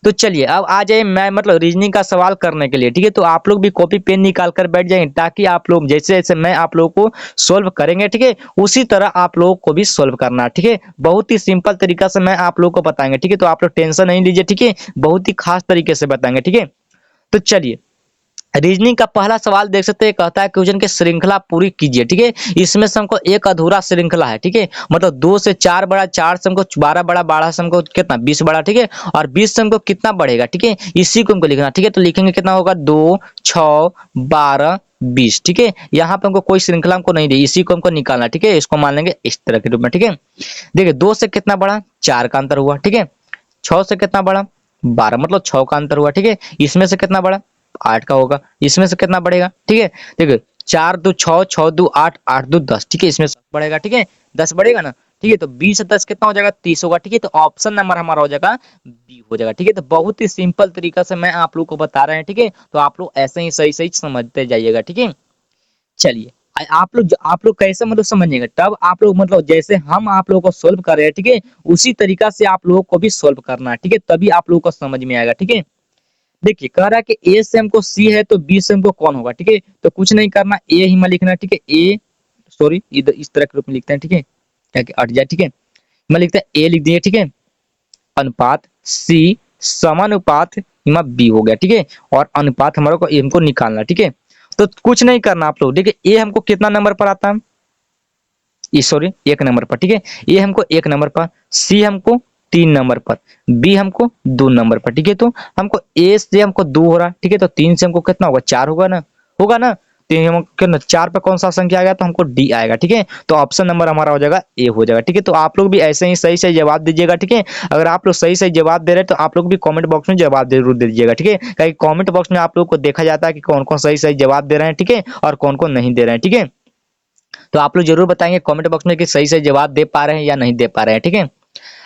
तो चलिए अब आ जाए मैं मतलब रीजनिंग का सवाल करने के लिए, ठीक है। तो आप लोग भी कॉपी पेन निकाल कर बैठ जाएंगे ताकि आप लोग जैसे जैसे मैं आप लोगों को सोल्व करेंगे, ठीक है, उसी तरह आप लोगों को भी सोल्व करना है, ठीक है। बहुत ही सिंपल तरीका से मैं आप लोगों को बताएंगे, ठीक है। तो आप लोग टेंशन नहीं लीजिए, ठीक है, बहुत ही खास तरीके से बताएंगे, ठीक है। तो चलिए रीजनिंग का पहला सवाल देख सकते हैं, कहता है क्वेश्चन की श्रृंखला पूरी कीजिए, ठीक है। इसमें से हमको एक अधूरा श्रृंखला है, ठीक है, मतलब 2 से 4 बड़ा, 4 से हमको 12 बड़ा, 12 से हमको कितना 20 बड़ा, ठीक है, और 20 से हमको कितना बढ़ेगा, ठीक है, इसी को हमको लिखना, ठीक है। तो लिखेंगे कितना होगा 2 6 12 20, ठीक है। यहाँ पे हमको कोई श्रृंखला हमको नहीं दी, इसी को हमको निकालना, ठीक है। इसको मान लेंगे इस तरह के रूप में, ठीक है। देखिए 2 से कितना बड़ा 4 का अंतर हुआ, ठीक है। 6 से कितना बड़ा 12, मतलब 6 का अंतर हुआ, ठीक है। इसमें से कितना बड़ा 8 का होगा, इसमें से कितना बढ़ेगा, ठीक है। देखिए 4 दो 6, 6 दो 8, 8 दो 10, ठीक है, इसमें से बढ़ेगा, ठीक है, 10 बढ़ेगा ना, ठीक है। तो 20 से 10 कितना हो जाएगा 30 होगा, ठीक है। तो ऑप्शन नंबर हमारा हो जाएगा बी हो जाएगा, ठीक है। तो बहुत ही सिंपल तरीका से मैं आप लोग को बता रहे हैं, ठीक है। तो आप लोग ऐसे ही सही सही समझते जाइएगा, ठीक है। चलिए आप लोग कैसे मतलब समझिएगा, तब आप लोग मतलब जैसे हम आप लोगों को सोल्व कर रहे हैं, ठीक है, उसी तरीका से आप लोगों को भी सोल्व करना है, ठीक है, तभी आप लोगों को समझ में आएगा, ठीक है। देखिए कह रहा है कि ए से हमको सी है तो बी से हमको कौन होगा, ठीक है। तो कुछ नहीं करना, ए ही में लिखना है, ठीक है। ए सॉरी इधर इस तरह के रूप में लिखते हैं, ठीक है, ताकि अट जाए, ठीक है। मैं लिखता है ए लिख दिए, ठीक है, अनुपात सी समानुपात इमा बी हो गया, ठीक है। और अनुपात हमारे को इनको निकालना, ठीक है। तो कुछ नहीं करना आप लोग, देखिए ए हमको कितना नंबर पर आता है, ये सॉरी 1 नंबर पर, ठीक है। ए हमको 1 नंबर पर, सी हमको 3 नंबर पर, बी हमको 2 नंबर पर, ठीक है। तो हमको ए से हमको 2 हो रहा, ठीक है। तो 3 से हमको कितना होगा 4 होगा ना, होगा ना। तो हम कितना 4 पे कौन सा संख्या आ गया, तो हमको डी आएगा, ठीक है। तो ऑप्शन नंबर हमारा हो जाएगा ए हो जाएगा, ठीक है। तो आप लोग भी ऐसे ही सही सही जवाब दीजिएगा, ठीक है। अगर आप लोग सही सही जवाब दे रहे हैं तो आप लोग भी कमेंट बॉक्स में जवाब जरूर दे दीजिएगा, ठीक है। क्योंकि कमेंट बॉक्स में आप लोग को देखा जाता है कि कौन कौन सही सही जवाब दे रहे हैं, ठीक है, और कौन कौन नहीं दे रहे हैं, ठीक है। तो आप लोग जरूर बताएंगे कमेंट बॉक्स में कि सही सही जवाब दे पा रहे हैं या नहीं दे पा रहे हैं, ठीक है।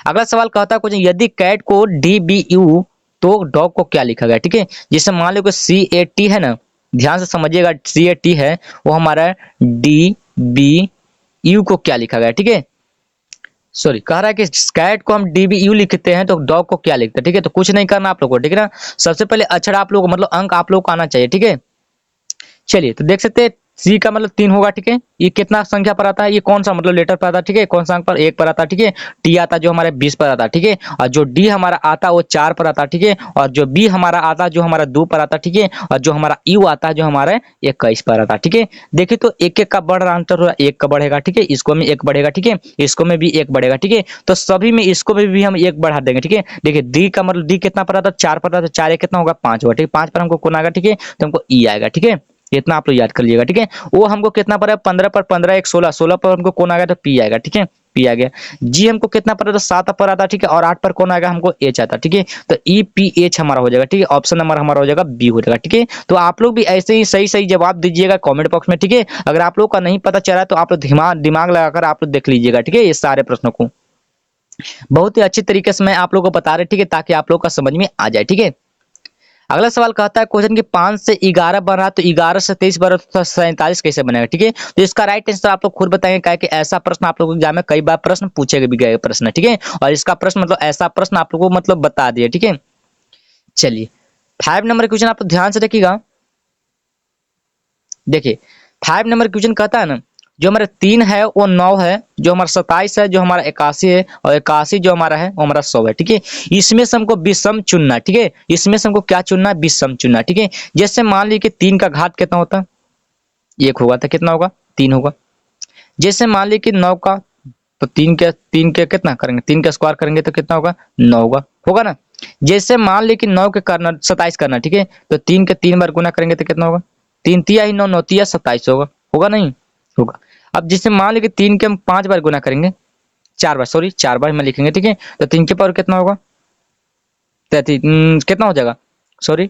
अगला सवाल कहता है कुछ, यदि कैट को डी बी यू तो डॉग को क्या लिखा गया, ठीक है। जैसे मान लो कि सी ए टी है ना, ध्यान से समझिएगा, सी ए टी है वो हमारा डी बी यू को क्या लिखा गया, ठीक है। सॉरी कह रहा है कि कैट को हम डी बी यू लिखते हैं तो डॉग को क्या लिखते हैं, ठीक है। तो कुछ नहीं करना आप लोग को, ठीक है ना। सबसे पहले अक्षर आप लोग को मतलब अंक आप लोग को आना चाहिए, ठीक है। चलिए तो देख सकते हैं सी का मतलब 3 होगा, ठीक है। ये कितना संख्या पर आता है, ये कौन सा मतलब लेटर पर आता है, ठीक है, कौन सा अंक पर 1 पर आता है, ठीक है। टी आता है जो हमारे 20 पर आता है, ठीक है। और जो डी हमारा आता है वो 4 पर आता है, ठीक है। और जो बी हमारा आता है जो हमारा 2 पर आता है, ठीक है। और जो हमारा यू आता है जो हमारे 21 पर आता है, ठीक है। देखिए तो एक एक का बढ़ रहा अंतर हो रहा है, 1 का बढ़ेगा, ठीक है, इसको में 1 बढ़ेगा, ठीक है, इसको में भी 1 बढ़ेगा, ठीक है। तो सभी में इसको भी हम 1 बढ़ा देंगे, ठीक है। देखिए डी का मतलब डी कितना पर आता है 4 पर आता है, 4 कितना होगा 5 होगा, ठीक है। 5 पर हमको कौन आएगा, ठीक है, तो हमको ई आएगा, ठीक है। इतना आप लोग याद कर लीजिएगा, ठीक है। वो हमको कितना पर है 15 पर 15 1 16, 16 पर हमको कौन आ गया तो पी आएगा, ठीक है, पी आ गया। जी हमको कितना पर है तो 7 पर आता, ठीक है, और 8 पर कौन आएगा हमको एच आता, ठीक है। तो ई पी एच हमारा हो जाएगा, ठीक है। ऑप्शन नंबर हमारा हो जाएगा बी हो जाएगा, ठीक है। तो आप लोग भी ऐसे ही सही सही जवाब दीजिएगा कमेंट बॉक्स में, ठीक है। अगर आप लोग का नहीं पता चला तो आप लोग दिमाग दिमाग लगाकर आप लोग देख लीजिएगा, ठीक है, ये सारे प्रश्नों को बहुत ही अच्छी तरीके से मैं आप लोगों को बता रहे, ठीक है, ताकि आप लोग का समझ में आ जाए, ठीक है। अगला सवाल कहता है क्वेश्चन की 5 से 11 बन रहा है तो 11 से 23 बन रहा तो 47 कैसे बनेगा, ठीक है। तो इसका राइट आंसर आप लोग खुद बताएंगे, क्या कि ऐसा प्रश्न आप लोगों को एग्जाम में कई बार प्रश्न पूछे भी गए प्रश्न है, ठीक है। और इसका प्रश्न मतलब ऐसा प्रश्न आप लोगों को मतलब बता दिया, ठीक है। चलिए 5 नंबर क्वेश्चन आप लोग ध्यान से देखिएगा। देखिए 5 नंबर क्वेश्चन कहता है ना, जो हमारा 3 है वो 9 है, जो हमारा 27 है, जो हमारा 81 है, और 81 जो हमारा है वो हमारा 100 है, ठीक है। इसमें से हमको विषम चुनना है, ठीक है। इसमें से हमको क्या चुनना है, विषम चुनना है, ठीक है। जैसे मान लीजिए कि 3 का घात कितना होता है 1 होगा, तो कितना होगा 3 होगा। जैसे मान लीजिए कि 9 का, तो 3 के कितना करेंगे, 3 का स्क्वायर करेंगे तो कितना होगा 9 होगा, होगा ना। जैसे मान लीजिए कि 9 के करना 27 करना, ठीक है, तो 3 के 3 बार गुना करेंगे तो कितना होगा 3 तिया ही 9, 9 तिया 27 होगा, होगा नहीं, होगा। अब जैसे मान लीजिए 3 के हम 5 बार गुना करेंगे, 4 बार, सॉरी 4 बार में लिखेंगे, ठीक है। तो 3 के पावर कितना होगा, कितना हो जाएगा, सॉरी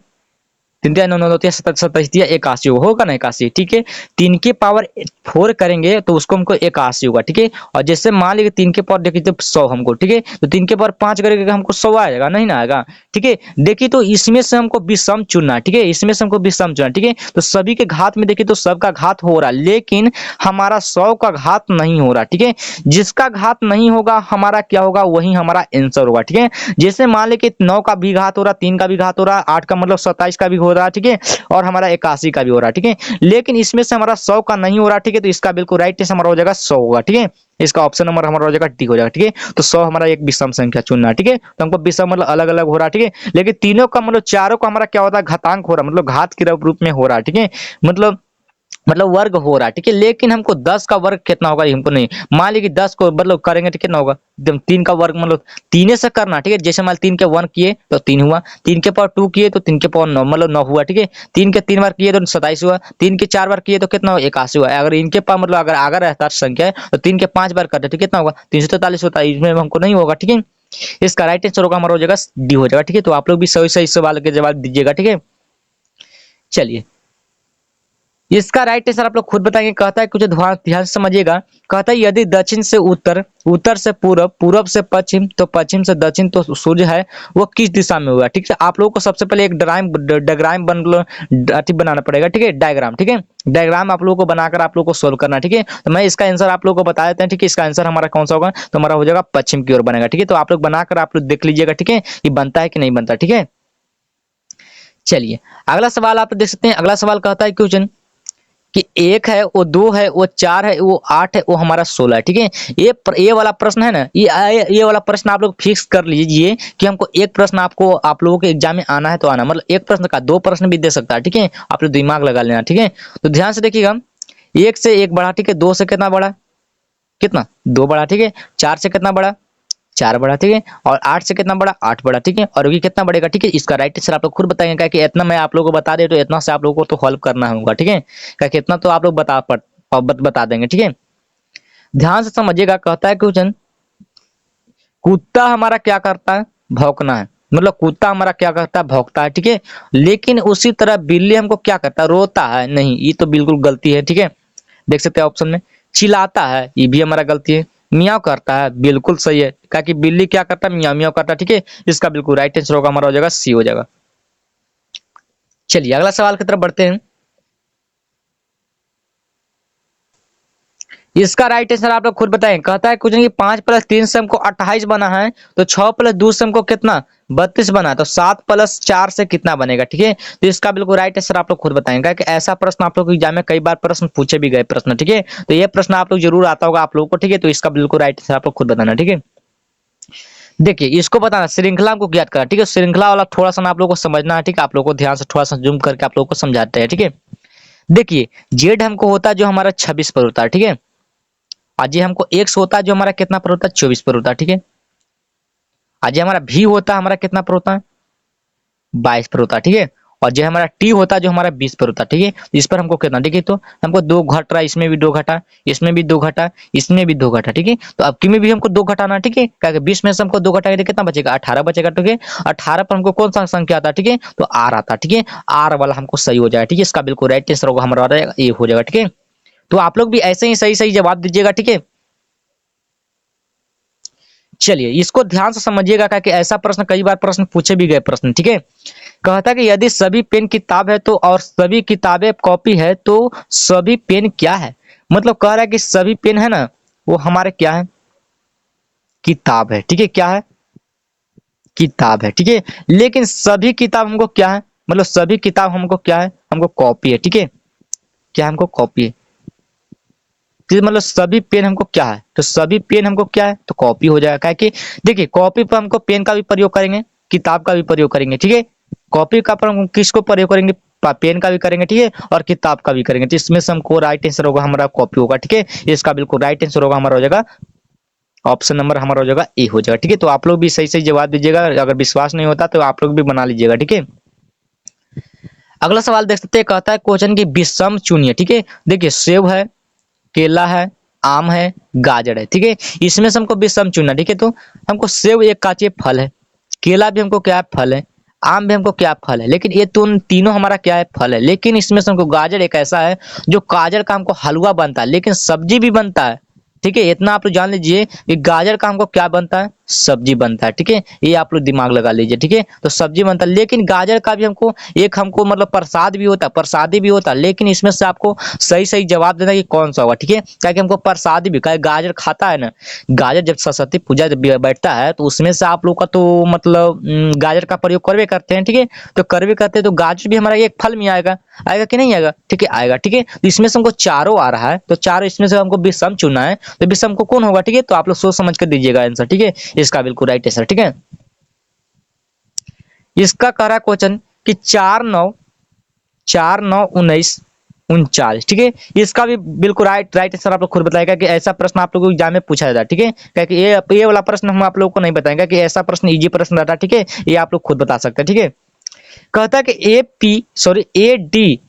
3 3 9 9 9 87 87 होगा ना 81, ठीक है। 3 के पावर 4 करेंगे तो उसको हमको 81 होगा, ठीक है। और जैसे मान लीजिए 3 के पावर देखिए तो 100 हमको, ठीक है। तो 3 के पावर 5 करेंगे हमको 100 आएगा, नहीं ना आएगा, ठीक है। देखिए तो इसमें से हमको विषम चुनना है, ठीक है, इसमें से हमको विषम चुनना, ठीक है। तो सभी के घात में देखिए तो सबका घात हो रहा है, लेकिन हमारा 100 का घात नहीं हो रहा, ठीक है। जिसका घात नहीं होगा हमारा क्या होगा, वही हमारा आंसर होगा, ठीक है। जैसे मान लें कि 9 का भी घात हो रहा, 3 का भी घात हो रहा, 8 का मतलब 27 का भी हो रहा, ठीक है, और हमारा 81 का भी हो रहा, ठीक है। लेकिन इसमें से हमारा 100 का नहीं हो रहा, ठीक है। तो इसका बिल्कुल राइट आंसर हमारा हो जाएगा 100 होगा, ठीक है। इसका ऑप्शन नंबर हमारा हो जाएगा डी हो जाएगा, ठीक है। तो 100 हमारा एक विषम संख्या चुनना है, ठीक है। तो हमको विषम मतलब अलग अलग हो रहा है, ठीक है। लेकिन तीनों का मतलब चारों का हमारा क्या होता है, घातांक हो रहा है, मतलब घात के रूप में हो रहा है, ठीक है। मतलब वर्ग हो रहा है, ठीक है। लेकिन हमको 10 का वर्ग कितना होगा ये हमको नहीं, मान लीजिए 10 को मतलब करेंगे तो कितना होगा, एकदम 3 का वर्ग मतलब 3 से करना, ठीक है। जैसे मान 3 के 1 किए तो 3 हुआ, 3 के पावर 2 किए तो 3 के पावर 9 मतलब 9 हुआ, ठीक है। 3 के 3 बार किए तो 27 हुआ, 3 के 4 बार किए तो कितना हुआ, 81 हुआ। अगर इनके पास मतलब अगर आगे रहता संख्या तो 3 के 5 बार करते तो कितना होगा, 343 होता है, इसमें हमको नहीं होगा, ठीक है। इसका राइट आंसर होगा हमारा हो जाएगा डी हो जाएगा, ठीक है। तो आप लोग भी सही सही सवाल के जवाब दीजिएगा, ठीक है। चलिए इसका राइट आंसर आप लोग खुद बताएंगे। कहता है कुछ ध्यान ध्यान से समझिएगा। कहता है यदि दक्षिण से उत्तर, उत्तर से पूर्व, पूर्व से पश्चिम, तो पश्चिम से दक्षिण, तो सूर्य है वो किस दिशा में हुआ, ठीक है। आप लोगों को सबसे पहले एक डायग्राम बनाना पड़ेगा, ठीक है, डायग्राम, ठीक है। डायग्राम आप लोगों को बनाकर आप लोगों को सोल्व करना, ठीक है। तो मैं इसका आंसर आप लोगों को बता देते हैं, ठीक है। इसका आंसर हमारा कौन सा होगा, तो हमारा हो जाएगा पश्चिम की ओर बनेगा, ठीक है। तो आप लोग बनाकर आप लोग देख लीजिएगा, ठीक है, कि बनता है कि नहीं बनता, ठीक है। चलिए अगला सवाल आप देख सकते हैं। अगला सवाल कहता है क्वेश्चन कि 1 है, वो 2 है, वो 4 है, वो 8 है, वो हमारा 16 है, ठीक है। ये वाला प्रश्न है ना, ये वाला प्रश्न आप लोग फिक्स कर लीजिए कि हमको एक प्रश्न आपको आप लोगों के एग्जाम में आना है तो आना, मतलब एक प्रश्न का 2 प्रश्न भी दे सकता है, ठीक है। आप लोग दिमाग लगा लेना, ठीक है। तो ध्यान से देखिएगा, 1 से 1 बड़ा, ठीक है, 2 से कितना बड़ा, कितना 2 बड़ा, ठीक है। 4 से कितना बड़ा, 4 बड़ा, ठीक है। और 8 से कितना बड़ा, 8 बड़ा, ठीक है। और ये कितना बढ़ेगा, ठीक है। इसका राइट आंसर आप लोग खुद बताएंगे, क्या कि इतना मैं आप लोगों को बता दे तो इतना से आप लोगों को तो हॉल्व करना होगा, ठीक है। क्या कि इतना तो आप लोग बता देंगे, ठीक है। ध्यान से समझिएगा। कहता है क्वेश्चन, कुत्ता हमारा क्या करता है, भौंकना है, मतलब कुत्ता हमारा क्या करता है, भौंकता है, ठीक है। लेकिन उसी तरह बिल्ली हमको क्या करता है, रोता है, नहीं ये तो बिल्कुल गलती है, ठीक है। देख सकते हैं ऑप्शन में, चिल्लाता है, ये भी हमारा गलती है। मियाँ करता है, बिल्कुल सही है, क्या कि बिल्ली क्या करता है, मियाँ मियाँ करता है, ठीक है। इसका बिल्कुल राइट आंसर होगा हमारा हो जाएगा सी हो जाएगा। चलिए अगला सवाल की तरफ बढ़ते हैं। इसका राइट आंसर आप लोग खुद बताएं। कहता है कुछ नहीं, 5 + 3 से हमको 28 बना है, तो 6 + 2 से हमको कितना 32 बना, तो 7 + 4 से कितना बनेगा, ठीक है। तो इसका बिल्कुल राइट आंसर आप लोग खुद बताएंगे कि ऐसा प्रश्न आप लोग एग्जाम में कई बार प्रश्न पूछे भी गए प्रश्न, ठीक है। तो ये प्रश्न आप लोग जरूर आता होगा आप लोगों को, ठीक है। तो इसका बिल्कुल राइट आंसर आप लोग खुद बताना, ठीक है। देखिए इसको बताना, श्रृंखला को ज्ञात करना, ठीक है। श्रृंखला वाला थोड़ा सा ना आप लोगों को समझना है, ठीक है। आप लोगों को ध्यान से थोड़ा सा जूम करके आप लोगों को समझाते हैं, ठीक है। देखिए जेड हमको होता है जो हमारा 26 पर होता है, ठीक है। आज ये हमको एक्स होता है जो हमारा कितना पर होता है, 24 पर होता है, ठीक है। आज ये हमारा भी होता है हमारा कितना पर होता है, 22 पर होता है, ठीक है। और जो हमारा टी होता है जो हमारा 20 पर होता है, ठीक है। इस पर हमको कितना, ठीक है। तो हमको 2 घट रहा है, इसमें भी 2 घटा, इसमें भी 2 घटा, इसमें भी 2 घटा, ठीक है। तो अब की में भी हमको 2 घटाना, ठीक है। क्या 20 में से हमको 2 घटाएंगे तो कितना बचेगा, 18 बचेगा, ठीक है। 18 पर हमको कौन सा संख्या आता है, ठीक है। तो आर आता है, ठीक है। आर वाला हमको सही हो जाएगा, ठीक है। इसका बिल्कुल राइट आंसर होगा हमारा ए हो जाएगा, ठीक है। तो आप लोग भी ऐसे ही सही सही जवाब दीजिएगा, ठीक है। चलिए इसको ध्यान से समझिएगा, क्या कि ऐसा प्रश्न कई बार प्रश्न पूछे भी गए प्रश्न, ठीक है। कहता है कि यदि सभी पेन किताब है तो और सभी किताबें कॉपी है तो सभी पेन क्या है, मतलब कह रहा है कि सभी पेन है ना वो हमारे क्या है, किताब है, ठीक है। क्या है, किताब है, ठीक है। लेकिन सभी किताब हमको क्या है, मतलब सभी किताब हमको क्या है, हमको कॉपी है, ठीक है। क्या हमको कॉपी है, मतलब सभी पेन हमको क्या है, तो सभी पेन हमको क्या है, तो कॉपी हो जाएगा। क्या कि देखिए कॉपी पर हमको पेन का भी प्रयोग करेंगे, किताब का भी प्रयोग करेंगे, ठीक है। कॉपी का पर हम किसको प्रयोग करेंगे, पेन का भी करेंगे, ठीक है, और किताब का भी करेंगे। तो इसमें से हमको राइट आंसर होगा हमारा कॉपी होगा, ठीक है। इसका बिल्कुल राइट आंसर होगा हमारा हो जाएगा ऑप्शन नंबर हमारा हो जाएगा ए हो जाएगा, ठीक है। तो आप लोग भी सही सही जवाब दीजिएगा, अगर विश्वास नहीं होता तो आप लोग भी बना लीजिएगा, ठीक है। अगला सवाल देख सकते हैं। कहता है क्वेश्चन की विषम चुनिए, ठीक है। देखिए सेब है, केला है, आम है, गाजर है, ठीक है। इसमें से हमको विषम चुनना, ठीक है। तो हमको सेब एक का चाहिए, फल है, केला भी हमको क्या है, फल है, आम भी हमको क्या फल है, लेकिन ये तीनों हमारा क्या है, फल है। लेकिन इसमें से हमको गाजर एक ऐसा है जो गाजर का हमको हलवा बनता है, लेकिन सब्जी भी बनता है, ठीक है। इतना आप लोग जान लीजिए कि गाजर का हमको क्या बनता है, सब्जी बनता है, ठीक है। ये आप लोग दिमाग लगा लीजिए, ठीक है। तो सब्जी बनता है, लेकिन गाजर का भी हमको मतलब प्रसाद भी होता है, प्रसादी भी होता है, लेकिन इसमें से आपको सही सही जवाब देना कि कौन सा होगा, ठीक है। क्या कि हमको प्रसादी भी, क्या गाजर खाता है ना, गाजर जब सरस्वती पूजा जब बैठता है तो उसमें से आप लोग का तो मतलब गाजर का प्रयोग करवे करते हैं, ठीक है। तो करवे करते हैं तो गाजर भी हमारा एक फल में आएगा, आएगा कि नहीं आएगा, ठीक है, आएगा, ठीक है। तो इसमें से हमको चारों आ रहा है, तो चारों इसमें से हमको विषम चुनना है, तो विषम को कौन होगा, ठीक है। तो आप लोग सोच समझ कर दीजिएगा आंसर, ठीक है। इसका बिल्कुल राइट आंसर, ठीक है। इसका कह रहा है क्वेश्चन कि 4 9 ठीक है। इसका भी बिल्कुल राइट राइट आंसर आप लोग खुद बताएगा कि ऐसा प्रश्न आप लोगों को एग्जाम में पूछा जाता है, ठीक है। क्योंकि ये वाला प्रश्न हम आप लोगों को नहीं बताएंगे कि ऐसा प्रश्न इजी प्रश्न रहता है, ठीक है। ये आप लोग खुद बता सकते हैं, ठीक है। कहता है कि ADIP,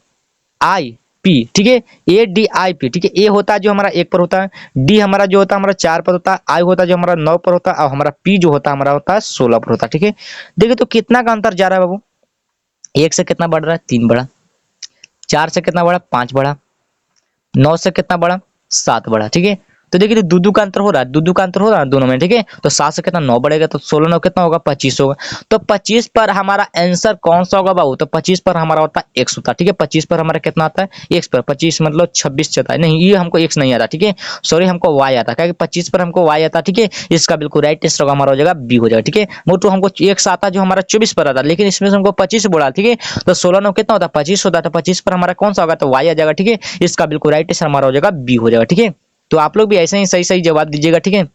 ठीक है, ADIP, ठीक है। ए होता है जो हमारा 1 पर होता है, डी हमारा जो होता है हमारा 4 पर होता है, आई होता है जो हमारा 9 पर होता है, और हमारा पी जो होता है हमारा होता है 16 पर होता है, ठीक है। देखिए तो कितना का अंतर जा रहा है बाबू, 1 से कितना बढ़ रहा है, 3 बढ़ा, 4 से कितना बढ़ा, 5 बढ़ा, 9 से कितना बढ़ा, 7 बढ़ा, ठीक है। तो देखिए तो दूधू का अंतर हो रहा है, दूधू का अंतर हो रहा है दोनों में, ठीक है। तो 7 से कितना 9 बढ़ेगा, तो 16 9 कितना होगा, 25 होगा। तो 25 पर हमारा आंसर कौन सा होगा बाबू, तो 25 पर हमारा होता है एक्स होता है, ठीक है। 25 पर हमारा कितना आता है, एक्स पर, 25 मतलब 26 चौथा नहीं, ये हमको एक्स नहीं आता, ठीक है। सॉरी हमको वाई आता है, क्योंकि 25 पर हमको वाई आता है, ठीक है। इसका बिल्कुल राइट आंसर होगा हमारा हो जाएगा बी हो जाएगा, ठीक है। मोटू हमको एक्स आता है जो हमारा 24 पर आता है, लेकिन इसमें से हमको 25 बोला, ठीक है। तो 16 9 कितना होता है, 25 होता है, तो 25 पर हमारा कौन सा होगा, तो वाई आ जाएगा, ठीक है। इसका बिल्कुल राइट आंसर हमारा हो जाएगा बी हो जाएगा, ठीक है। तो आप लोग भी ऐसे ही सही सही जवाब दीजिएगा, ठीक है।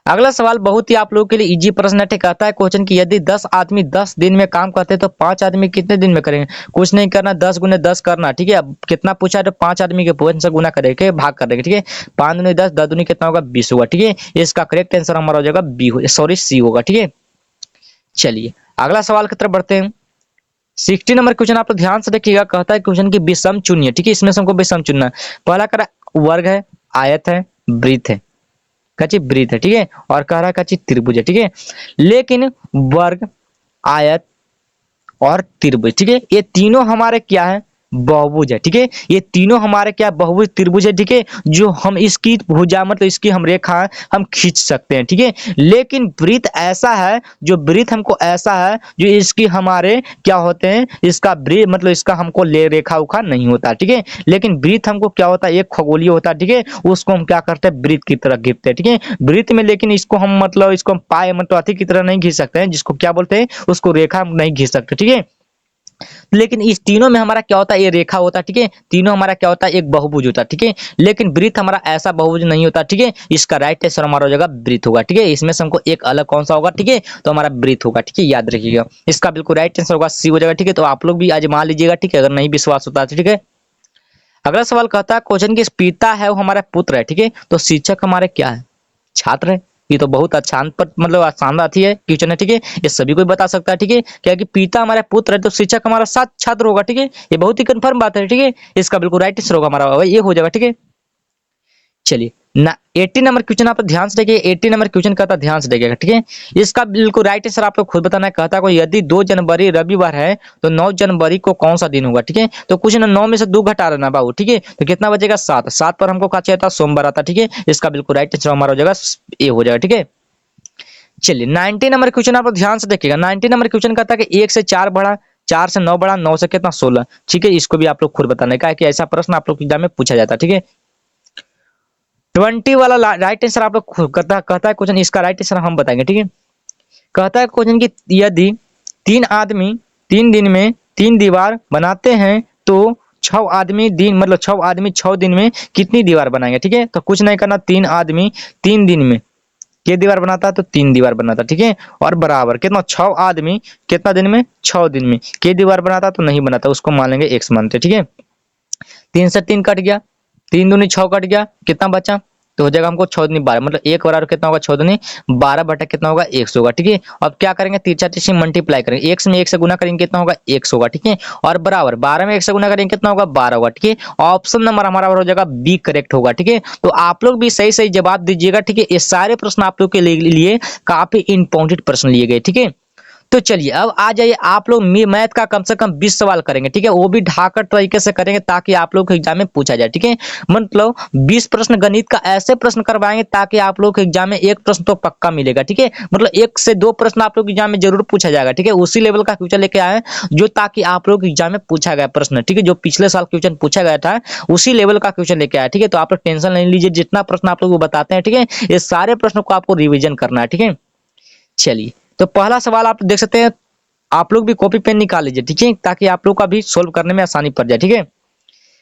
अगला सवाल बहुत ही आप लोगों के लिए इजी प्रश्न है, ठीक। कहता है क्वेश्चन कि यदि 10 आदमी 10 दिन में काम करते हैं तो 5 आदमी कितने दिन में करेंगे। कुछ नहीं करना, 10 गुने 10 करना, ठीक है। अब कितना पूछा है, तो 5 आदमी के पोजीशन से गुना करेंगे, भाग कर देंगे, ठीक है। 5 दूनी 10, 10 दूनी कितना होगा, 20 होगा, ठीक है। इसका करेक्ट आंसर हमारा हो जाएगा बी, सॉरी सी होगा, ठीक है। चलिए अगला सवाल की तरफ बढ़ते हैं। 60 नंबर क्वेश्चन आप लोग ध्यान से देखिएगा। कहता है क्वेश्चन की विषम चुनिए, ठीक है। इसमें से हमको विषम चुनना है। पहला करा वर्ग है, आयत है, वृत्त है, कची वृत्त है, ठीक है। और कह रहा है कची त्रिभुज है, ठीक है। लेकिन वर्ग, आयत और त्रिभुज, ठीक है, ये तीनों हमारे क्या है, बहुभुज है, ठीक है। ये तीनों हमारे क्या बहुभुज त्रिभुज है, ठीक है। जो हम इसकी भुजा मतलब इसकी हम रेखा हम खींच सकते हैं, ठीक है। लेकिन वृत्त ऐसा है, जो वृत्त हमको ऐसा है जो इसकी हमारे क्या होते हैं, इसका वृत्त मतलब इसका हमको ले रेखा उखा नहीं होता, ठीक है। लेकिन वृत्त हमको क्या होता है, एक खगोलीय होता है, ठीक है। उसको हम क्या करते हैं, वृत्त की तरह खींचते हैं, ठीक है। वृत्त में लेकिन इसको हम मतलब इसको हम पाए मतलब अति की तरह नहीं खींच सकते हैं, जिसको क्या बोलते हैं, उसको रेखा हम नहीं खींच सकते, ठीक है। लेकिन इस तीनों में हमारा क्या होता है, ये रेखा होता है, ठीक है। तीनों हमारा क्या होता है, एक बहुभुज होता है, ठीक है। लेकिन वृत्त हमारा ऐसा बहुभुज नहीं होता, ठीक है। इसका राइट आंसर हमारा हो जाएगा वृत्त होगा, ठीक है। इसमें से हमको एक अलग कौन सा होगा, ठीक है, तो हमारा वृत्त होगा, ठीक है, याद रखिएगा। इसका बिल्कुल राइट आंसर होगा सी हो जाएगा, ठीक है। तो आप लोग भी आजमा लीजिएगा, ठीक है, अगर नहीं विश्वास होता है, ठीक है। अगला सवाल कहता है क्वेश्चन की पिता है वो हमारा पुत्र है, ठीक है। तो शिक्षक हमारे क्या है, छात्र है। ये तो बहुत अच्छा पर मतलब शानदार थी है क्वेश्चन है, ठीक है। ये सभी कोई बता सकता है, ठीक है। क्या कि पिता हमारा पुत्र है तो शिक्षक हमारा साथ छात्र होगा, ठीक है। ये बहुत ही कंफर्म बात है, ठीक है। इसका बिल्कुल राइट आंसर होगा हमारा ये हो जाएगा, ठीक है। चलिए ना 80 नंबर क्वेश्चन आप ध्यान से देखिए। 80 नंबर क्वेश्चन कहता ध्यान से देखिएगा, ठीक है। इसका बिल्कुल राइट आंसर आप लोग खुद बताना है। कहता है यदि 2 जनवरी रविवार है तो 9 जनवरी को कौन सा दिन होगा, ठीक है। तो कुछ ना 9 में से 2 घटा देना बाबू, ठीक है। तो कितना बचेगा, 7। 7 पर हमको क्या चाहिए था, सोमवार आता, ठीक है। इसका बिल्कुल राइट आंसर हमारा हो जाएगा ए हो जाएगा, ठीक है। चलिए 90 नंबर क्वेश्चन आप लोग ध्यान से देखिएगा। 90 नंबर क्वेश्चन कहता है कि 1 से 4 बढ़ा, 4 से 9 बढ़ा, 9 से कितना 16, ठीक है। इसको भी आप लोग खुद बताना है कि ऐसा प्रश्न आप लोग एग्जाम में पूछा जाता है, ठीक है। 20 वाला राइट आंसर आप लोग कहता है क्वेश्चन, इसका राइट आंसर हम बताएंगे, ठीक है। कहता है क्वेश्चन की यदि 3 आदमी 3 दिन में 3 दीवार बनाते हैं तो 6 आदमी दिन मतलब 6 आदमी 6 दिन में कितनी दीवार बनाएंगे, ठीक है। तो कुछ नहीं करना, 3 आदमी 3 दिन में के दीवार बनाता है तो 3 दीवार बनाता, ठीक है। और बराबर कितना 6 आदमी कितना दिन में, 6 दिन में के दीवार बनाता तो नहीं बनाता, उसको मान लेंगे एक्स मानते, ठीक है। 3 से 3 कट गया, 3 दूनी 6 कट गया, कितना बचा, तो हो जाएगा हमको 14 दूनी 12, मतलब 1 बराबर कितना होगा 14 दूनी 12 बटा कितना होगा 100 होगा, ठीक है। अब क्या करेंगे, तिरछा तिरछी मल्टीप्लाई करेंगे, 1 में 1 से गुना करेंगे कितना होगा 100 होगा, ठीक है। और बराबर 12 में 1 से गुना करेंगे कितना होगा 12 होगा, ठीक है। ऑप्शन नंबर हमारा हो जाएगा बी करेक्ट होगा, ठीक है। तो आप लोग भी सही सही जवाब दीजिएगा, ठीक है। ये सारे प्रश्न आप लोग के लिए काफी इंपॉर्टेंट प्रश्न लिए गए, ठीक है। तो चलिए अब आ जाइए, आप लोग मैथ का कम से कम 20 सवाल करेंगे, ठीक है। वो भी ढाकर तरीके से करेंगे ताकि आप लोग के एग्जाम में पूछा जाए, ठीक है। मतलब 20 प्रश्न गणित का ऐसे प्रश्न करवाएंगे ताकि आप लोग के एग्जाम में एक प्रश्न तो पक्का मिलेगा, ठीक है। मतलब 1 से 2 प्रश्न आप लोग के एग्जाम में जरूर पूछा जाएगा, ठीक है। उसी लेवल का क्वेश्चन लेके आए जो ताकि आप लोग के एग्जाम में पूछा गया प्रश्न, ठीक है। जो पिछले साल क्वेश्चन पूछा गया था उसी लेवल का क्वेश्चन लेके आया, ठीक है। तो आप लोग टेंशन नहीं लीजिए, जितना प्रश्न आप लोग को बताते हैं, ठीक है, ये सारे प्रश्नों को आपको रिविजन करना है, ठीक है। चलिए तो पहला सवाल आप देख सकते हैं, आप लोग भी कॉपी पेन निकाल लीजिए, ठीक है, ताकि आप लोग का भी सोल्व करने में आसानी पड़ जाए, ठीक है।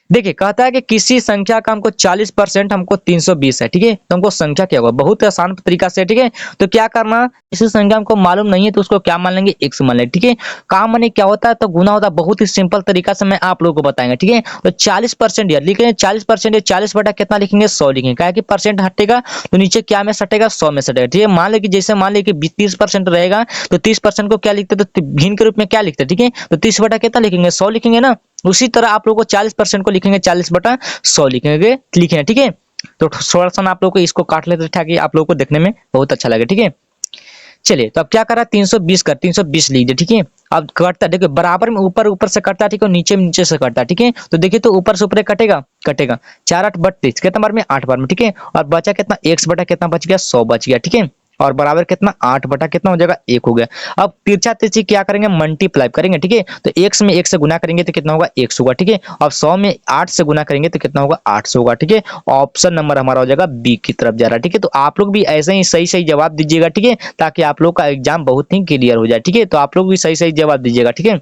देखिए कहता है कि किसी संख्या का हमको 40% हमको 320 है, ठीक है। तो हमको संख्या क्या होगा, बहुत आसान तरीका से, ठीक है। तो क्या करना, किसी संख्या हमको मालूम नहीं है तो उसको क्या मान लेंगे, x मान लेंगे, ठीक है। काम माने क्या होता है, तो गुना होता है, बहुत ही सिंपल तरीका से मैं आप लोगों को बताएंगे, ठीक है। तो 40% यार लिखेंगे, 40% 40 बटा कितना लिखेंगे 100 लिखेंगे, क्या है कि परसेंट हटेगा तो नीचे क्या में सटेगा 100 में सटेगा, ठीक है। मान ले कि जैसे मान ले कि 30% रहेगा तो 30% को क्या लिखते, तो भिन्न के रूप में क्या लिखते, ठीक है। तो 30 बटा कितना लिखेंगे 100 लिखेंगे ना। उसी तरह आप लोगों को 40% को लिखेंगे 40 बटा 100 लिखेंगे, लिखेंगे, ठीक है। तो थोड़ा सा आप लोग को इसको काट लेते ताकि आप लोगों को देखने में बहुत अच्छा लगे, ठीक है। चलिए तो अब क्या कर रहा है, 320 कर 320 लिख दे, ठीक है। अब कटता है, देखिए बराबर में ऊपर ऊपर से कटता है, ठीक है, नीचे में नीचे से कटता है, ठीक है। तो देखिए तो ऊपर से ऊपर कटेगा कटेगा, 4 8 32 कितना बार में 8 बार में, ठीक है। और बचा कितना x बटा कितना बच गया 100 बच गया, ठीक है। और बराबर कितना 8 बटा कितना हो जाएगा 1 हो गया। अब तिरछा तिरछी क्या करेंगे, मल्टीप्लाई करेंगे, ठीक है। तो x में 1 से गुना करेंगे तो कितना होगा 100 होगा, ठीक है। और 100 में 8 से गुना करेंगे तो कितना होगा 800 होगा, ठीक है। ऑप्शन नंबर हमारा हो जाएगा बी की तरफ जा रहा है, ठीक है। तो आप लोग भी ऐसे ही सही सही जवाब दीजिएगा, ठीक है, ताकि आप लोग का एग्जाम बहुत ही क्लियर हो जाए, ठीक है। तो आप लोग भी सही सही जवाब दीजिएगा, ठीक है।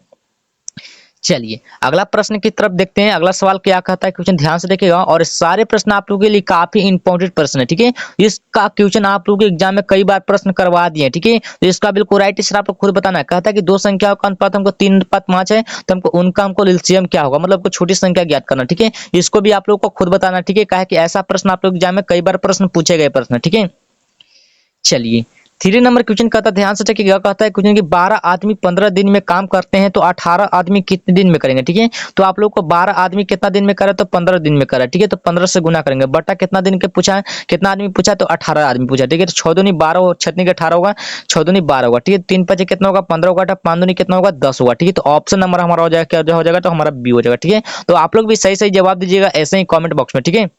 चलिए अगला प्रश्न की तरफ देखते हैं। अगला सवाल क्या कहता है, क्वेश्चन ध्यान से देखिएगा, और सारे प्रश्न आप लोगों के लिए काफी इंपॉर्टेंट प्रश्न है, ठीक है। इसका क्वेश्चन आप लोगों के एग्जाम में कई बार प्रश्न करवा दिए, ठीक है। तो इसका बिल्कुल राइट आंसर आप लोग खुद बताना है। कहता है कि दो संख्याओं का अनुपात हमको 3:5 है, तो हमको उनका हमको एलसीएम क्या होगा, मतलब कोई छोटी संख्या ज्ञात करना, ठीक है। इसको भी आप लोग को खुद बताना, ठीक है। कहा है कि ऐसा प्रश्न आप लोग एग्जाम में कई बार प्रश्न पूछे गए प्रश्न, ठीक है। चलिए 3 नंबर क्वेश्चन कहता है, ध्यान से देखिएगा, कहता है क्वेश्चन कि 12 आदमी 15 दिन में काम करते हैं तो 18 आदमी कितने दिन में करेंगे, ठीक है। तो आप लोग को 12 आदमी कितना दिन में करे, तो 15 दिन में करे, ठीक है। तो 15 से गुना करेंगे, बटा कितना दिन के पूछा है, कितना आदमी पूछा, तो 18 आदमी पूछा, ठीक है। तो 6 दूनी 12 और 6 के 18 होगा, 6 दूनी 12 होगा, ठीक है। 3 5 कितना होगा 15 होगा, 5 दूनी कितना होगा 10 होगा, ठीक है। तो ऑप्शन नंबर हमारा हो जाएगा क्या हो जाएगा, तो हमारा बी हो जाएगा, ठीक है। तो आप लोग भी सही सही जवाब दीजिएगा ऐसे ही कॉमेंट बॉक्स में, ठीक है।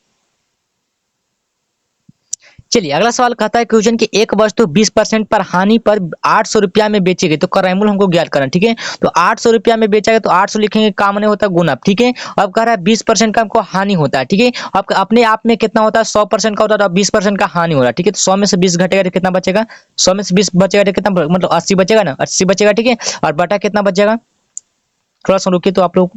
चलिए अगला सवाल कहता है क्वेश्चन की एक वस्तु 20% पर हानि पर 800 रुपया में बेची गई, तो करैमूल हमको ज्ञात करना, ठीक है। तो 800 रुपया में बेचा गया तो 800 लिखेंगे, काम नहीं होता गुना, ठीक है। अब कह रहा है 20% का हमको हानि होता है, ठीक है। अब अपने आप में कितना होता है 100% का होता है, तो 20% का हानि हो रहा है, ठीक है। तो 100 में से 20 घटेगा तो कितना बचेगा, 100 में से 20 बचेगा तो कितना, मतलब 80 बचेगा ना, 80 बचेगा, ठीक है। और बटा कितना बचेगा, थोड़ा सा रुकिए तो आप लोग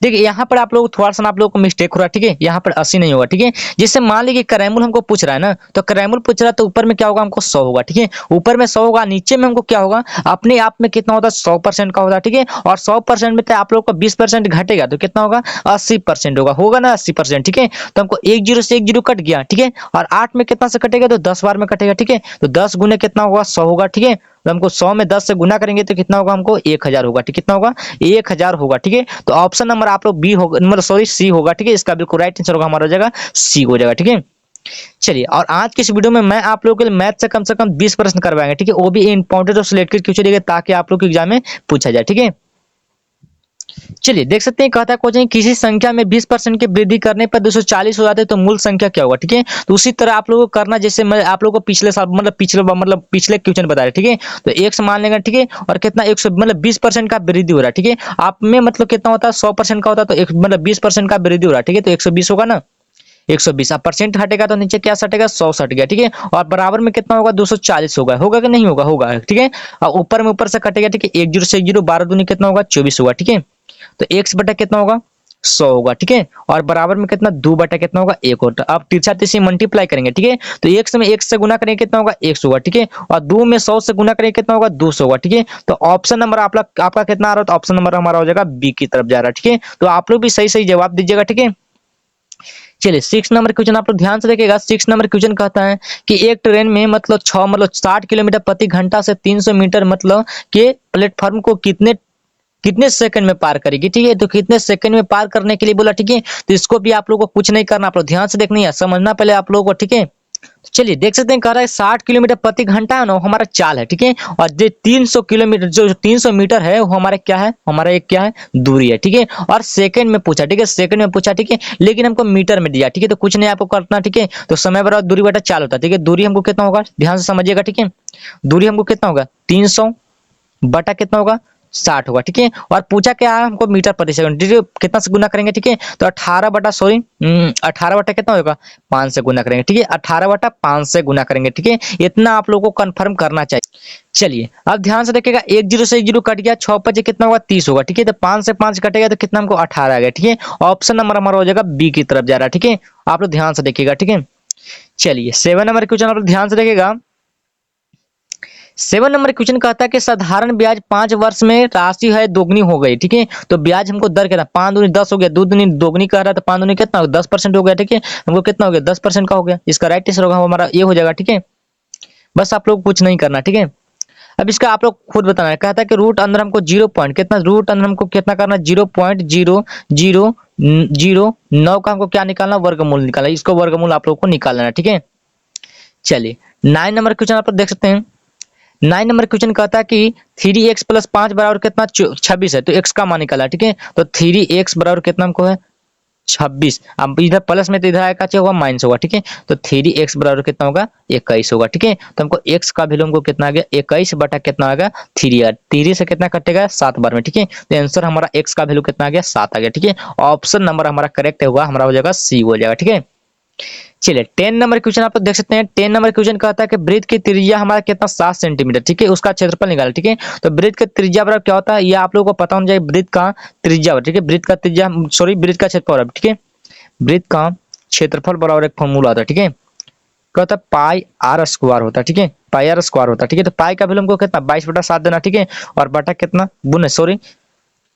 देखिए यहाँ पर आप लोग थोड़ा सा आप लोग को मिस्टेक हो रहा है, ठीक है। यहाँ पर 80 नहीं होगा, ठीक है। जैसे मान लीजिए करैमूल हमको पूछ रहा है ना, तो करैमूल पूछ रहा है तो ऊपर में क्या होगा हमको 100 होगा, ठीक है। ऊपर में 100 होगा, नीचे में हमको क्या होगा, अपने आप में कितना होता है 100% का होता है, ठीक है। और 100% में तो आप लोग का 20% घटेगा तो कितना होगा 80% होगा ना 80%, ठीक है। तो हमको 1 0 से 1 0 कट गया, ठीक है। और 8 में कितना से कटेगा, तो 10 बार में कटेगा, ठीक है। तो 10 गुने कितना होगा 100 होगा, ठीक है। तो हमको 100 में 10 से गुना करेंगे तो कितना होगा, हमको 1000 होगा, ठीक कितना होगा 1000 होगा, ठीक है। तो ऑप्शन नंबर आप लोग बी होगा, मतलब सॉरी सी होगा, ठीक है। इसका बिल्कुल राइट आंसर होगा हमारा हो जाएगा सी हो जाएगा, ठीक है। चलिए और आज की इस वीडियो में मैं आप लोगों के लिए मैथ से कम 20 प्रश्न करवाएंगे, ठीक है। वो भी इंपॉर्टेंट और सिलेक्टेड क्वेश्चन देंगे ताकि आप लोग के एग्जाम में पूछा जाए, ठीक है। चलिए देख सकते हैं, कहता है क्वेश्चन किसी संख्या में 20% की वृद्धि करने पर 240 हो जाते हैं तो मूल संख्या क्या होगा, ठीक है। तो उसी तरह आप लोगों को करना, जैसे मैं आप लोगों को पिछले साल मतलब पिछले क्वेश्चन बता रहे, ठीक है। तो x मान लेंगे, ठीक है। और कितना 100 मतलब 20% का वृद्धि हो रहा है, ठीक है। आप में मतलब कितना होता है 100% का होता है, तो एक मतलब 20% का वृद्धि हो रहा है, ठीक है। तो 120 होगा ना, 120 अब परसेंट हटेगा तो नीचे क्या सटेगा 100 सट गया, ठीक है। और बराबर में कितना होगा 240 होगा, होगा कि नहीं होगा, होगा, ठीक है। और ऊपर में ऊपर से कटेगा, ठीक है। 1 0 से 1 0 12 दूनी कितना होगा 24 होगा, ठीक है। तो x बटा कितना होगा 100 होगा, ठीक है। और बराबर में कितना 2 बटा कितना होगा 1 होता है। अब तिरछा तिरछी मल्टीप्लाई करेंगे, ठीक है। तो x में 1 से गुना करेंगे कितना होगा 100 होगा, ठीक है। और 2 में 100 से गुना करेंगे कितना होगा 200 होगा, ठीक है। तो ऑप्शन नंबर आपका कितना आ रहा है, तो ऑप्शन नंबर हमारा हो जाएगा बी की तरफ जा रहा है, ठीक है। तो आप लोग भी सही सही जवाब दीजिएगा, ठीक है। चलिए 6 नंबर क्वेश्चन आप लोग ध्यान से देखिएगा। 6 नंबर क्वेश्चन कहता है कि एक ट्रेन में मतलब 60 किलोमीटर प्रति घंटा से 300 मीटर मतलब के प्लेटफॉर्म को कितने कितने सेकंड में पार करेगी, ठीक है। तो कितने सेकंड में पार करने के लिए बोला, ठीक है। तो इसको भी आप लोगों को कुछ नहीं करना, आप लोग ध्यान से देखनी है, समझना पहले आप लोगों को, ठीक है। तो चलिए देख सकते हैं, कह रहा है 60 किलोमीटर प्रति घंटा है ना, वो हमारा चाल है, ठीक है। और जो 300 किलोमीटर जो 300 मीटर है वो हमारा क्या है, हमारा एक क्या है, दूरी है, ठीक है। और सेकंड में पूछा, ठीक है, सेकंड में पूछा, ठीक है, लेकिन हमको मीटर में दिया, ठीक है। तो कुछ नहीं आपको करना, ठीक है। तो समय बराबर दूरी बटा चाल होता है, ठीक है। दूरी हमको कितना होगा, ध्यान से समझिएगा, ठीक है। दूरी हमको कितना होगा, 300 बटा कितना होगा, 60 होगा, ठीक है। और पूछा क्या है हमको, मीटर प्रति सेकंड, ठीक है। कितना से गुना करेंगे, ठीक है। तो 18 बटा कितना होगा, 5 से गुना करेंगे, ठीक है। 18 बटा 5 से गुना करेंगे, ठीक है। इतना आप लोगों को कंफर्म करना चाहिए। चलिए अब ध्यान से देखिएगा, 10 से 1 0 कट गया, 6 5 कितना होगा, 30 होगा, ठीक है। तो 5 से 5 कटेगा तो कितना हमको 18 आ गया, ठीक है। ऑप्शन नंबर हमारा हो जाएगा बी की तरफ जा रहा है, ठीक है। आप लोग ध्यान से देखिएगा, ठीक है। चलिए 7 नंबर क्वेश्चन आप लोग ध्यान से देखिएगा। 7 नंबर क्वेश्चन कहता है कि साधारण ब्याज 5 वर्ष में राशि है दोगुनी हो गई, ठीक है। तो ब्याज हमको दर कितना, 5 दूनी 10 हो गया, 2 दूनी दोगुनी कर रहा है, तो 5 दूनी कितना हो गया, 10% हो गया, ठीक है। हमको कितना हो गया, 10% का हो गया। इसका राइट आंसर होगा हमारा ये हो जाएगा, ठीक है। बस आप लोग कुछ नहीं करना, ठीक है। अब इसका आप लोग खुद बताना है। कहता है कि रूट अंदर हमको 0 पॉइंट कितना, रूट अंदर हमको कितना करना, 0.0009 का हमको क्या निकालना, वर्गमूल निकालना। इसको वर्गमूल आप लोग को निकालना है, ठीक है। चलिए 9 नंबर क्वेश्चन आप लोग देख सकते हैं। 9 नंबर क्वेश्चन कहता है कि 3x प्लस 5 बराबर कितना, 26 है। तो x का मान निकाला, ठीक है। तो 3x बराबर कितना हमको है, 26। अब इधर प्लस में तो इधर आएगा क्या होगा, माइनस होगा, ठीक है। तो 3x बराबर कितना होगा, 21 होगा, ठीक है। तो हमको x का वैल्यू हमको कितना आ गया, 21 बटा कितना आ गया, 3। 3 से कितना कटेगा, 7 बार में, ठीक है। तो आंसर हमारा x का वैल्यू कितना आ गया, 7 आ गया, ठीक है। ऑप्शन नंबर हमारा करेक्ट होगा, हमारा हो जाएगा सी हो जाएगा, ठीक है। चलिए 10 नंबर क्वेश्चन आप लोग देख सकते हैं। 10 नंबर क्वेश्चन कहता है कि वृत्त की त्रिज्या हमारा कितना, 7 सेंटीमीटर, ठीक है। उसका क्षेत्रफल निकाला, ठीक है। तो वृत्त का त्रिज्या बराबर क्या होता है, ये आप लोगों को पता होना चाहिए। वृत्त का त्रिज्या, ठीक है, वृत्त का त्रिज्या सॉरी वृत्त का क्षेत्रफल, ठीक है। वृत्त का क्षेत्रफल बराबर एक फॉर्मूला होता है, ठीक है। क्या होता है, पाई आर स्क्वायर होता है, ठीक है। पाई आर स्क्वायर होता है, ठीक है। तो पाई का वैल्यू हमको कितना, 22/7 देना, ठीक है। और बटा कितना गुने सॉरी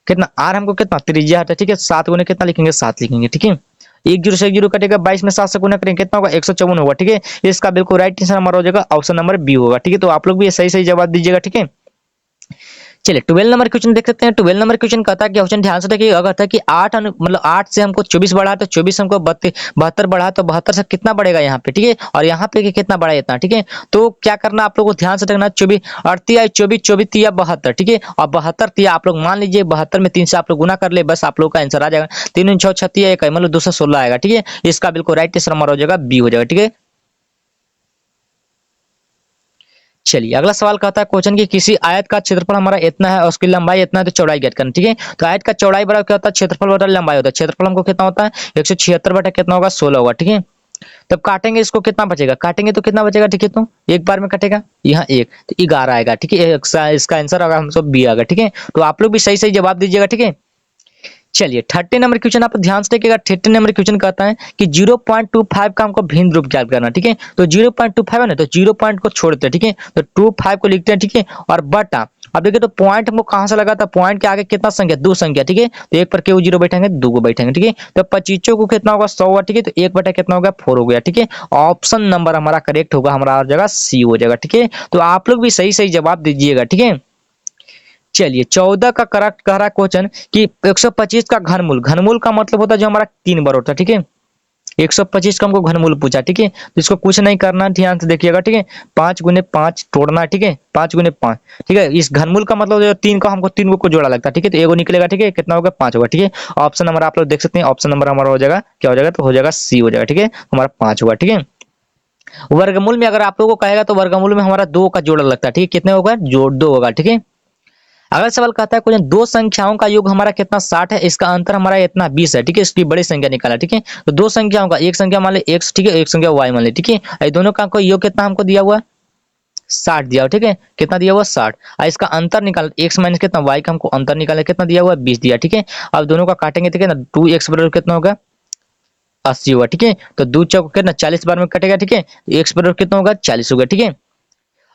कितना, आर हमको कितना त्रिज्या है, ठीक है। 7 गुने कितना लिखेंगे, 7 लिखेंगे, ठीक है। 1 0 से 1 0 कटेगा, 22 में 7 से गुना करेंगे कितना होगा, 154 होगा, ठीक है। इसका बिल्कुल राइट आंसर हमारा हो जाएगा ऑप्शन नंबर बी होगा, ठीक है। तो आप लोग भी सही सही जवाब दीजिएगा, ठीक है। चलिए 12 नंबर क्वेश्चन देख सकते हैं। 12 नंबर क्वेश्चन कहता है कि क्वेश्चन ध्यान से देखिएगा, कहता है कि 8 मतलब 8 से हमको 24 बढ़ा, तो 24 हमको 72 बढ़ा, तो 72 से कितना बढ़ेगा यहाँ पे, ठीक है। और यहाँ पे कितना बढ़ा, इतना, ठीक है। तो क्या करना आप लोगों को ध्यान से देखना, 24 अड़ती आई 24 24 तिया 72, ठीक है। और 72 तिया आप लोग मान लीजिए 72 में 3 से आप लोग गुना कर ले, बस आप लोग का आंसर आ जाएगा। 3 6 36 1 मतलब 216 आएगा, ठीक है। इसका बिल्कुल राइट आंसर हमारा हो जाएगा बी हो जाएगा, ठीक है। चलिए अगला सवाल कहता है क्वेश्चन की किसी आयत का क्षेत्रफल हमारा इतना है और उसकी लंबाई इतना है, तो चौड़ाई ज्ञात करना, ठीक है। तो आयत का चौड़ाई बराबर क्या होता है, क्षेत्रफल बटा लंबाई होता है। क्षेत्रफल हमको कितना होता है, 176 बटा कितना होगा, 16 होगा, ठीक है। तब काटेंगे इसको, कितना बचेगा, काटेंगे तो कितना बचेगा, ठीक है। तो एक बार में कटेगा, यहाँ एक तो 11 आएगा, ठीक है। इसका आंसर होगा हमको बी आएगा, ठीक है। तो आप लोग भी सही सही जवाब दीजिएगा, ठीक है। चलिए 30 नंबर क्वेश्चन आप ध्यान से देखिएगा। 30 नंबर क्वेश्चन कहता है कि 0.25 का हमको भिन्न रूप ज्ञात करना, ठीक है। तो 0.25 है ना, तो 0 पॉइंट को छोड़ते हैं, ठीक है। तो 25 को लिखते हैं, ठीक है। और बटा, अब देखिए तो पॉइंट हमको कहां से लगा था, पॉइंट के आगे कितना संख्या, 2 संख्या, ठीक है। तो एक पर केवल 0 बैठेंगे, 2 को बैठेंगे, ठीक है। तो 25 को कितना होगा, 100 होगा, ठीक है। तो 1 बटा कितना होगा, 4 हो गया, ठीक है। ऑप्शन नंबर हमारा करेक्ट होगा, हमारा आ जाएगा सी हो जाएगा, ठीक है। तो आप लोग भी सही सही जवाब दीजिएगा, ठीक है। चलिए 14 का करेक्ट कह रहा है क्वेश्चन कि 125 का घनमूल, घनमूल का मतलब होता है जो हमारा 3 बार होता है, ठीक है। 125 का हमको घनमूल पूछा, ठीक है। तो इसको कुछ नहीं करना, ध्यान से देखिएगा, ठीक है। 5 गुने 5 तोड़ना है, ठीक है। 5 गुने 5, ठीक है। इस घनमूल का मतलब जो 3 का हमको 3 को जोड़ा लगता है, ठीक है। तो एगो निकलेगा, ठीक है। कितना होगा, 5 होगा, ठीक है। ऑप्शन नंबर आप लोग देख सकते हैं, ऑप्शन नंबर हमारा हो जाएगा क्या हो जाएगा, तो हो जाएगा सी हो जाएगा, ठीक है। हमारा 5 होगा, ठीक है। वर्गमूल में अगर आप लोगों को कहेगा तो वर्गमूल में हमारा 2 का जोड़ा लगता है, ठीक है। कितने होगा, जोड़ 2 होगा, ठीक है। अगला सवाल कहता है क्वेश्चन दो संख्याओं का योग हमारा कितना 60 है, इसका अंतर हमारा इतना 20 है, ठीक है। इसकी बड़ी संख्या निकाला, ठीक है। तो दो संख्याओं का, एक संख्या मान ले x, ठीक है, एक संख्या y मान ले, ठीक है। ये दोनों का कोई योग कितना हमको दिया हुआ है, 60 दिया हुआ, ठीक है। कितना दिया हुआ, 60। और इसका अंतर निकाल, x माइनस कितना y का हमको अंतर निकालना, कितना दिया हुआ है, 20 दिया, ठीक है। अब दोनों का काटेंगे, ठीक है ना। 2x बराबर कितना होगा, 80 होगा, ठीक है। तो 2 चौक कितना 40 बार में कटेगा, ठीक है। तो x बराबर कितना होगा, 40 होगा, ठीक है।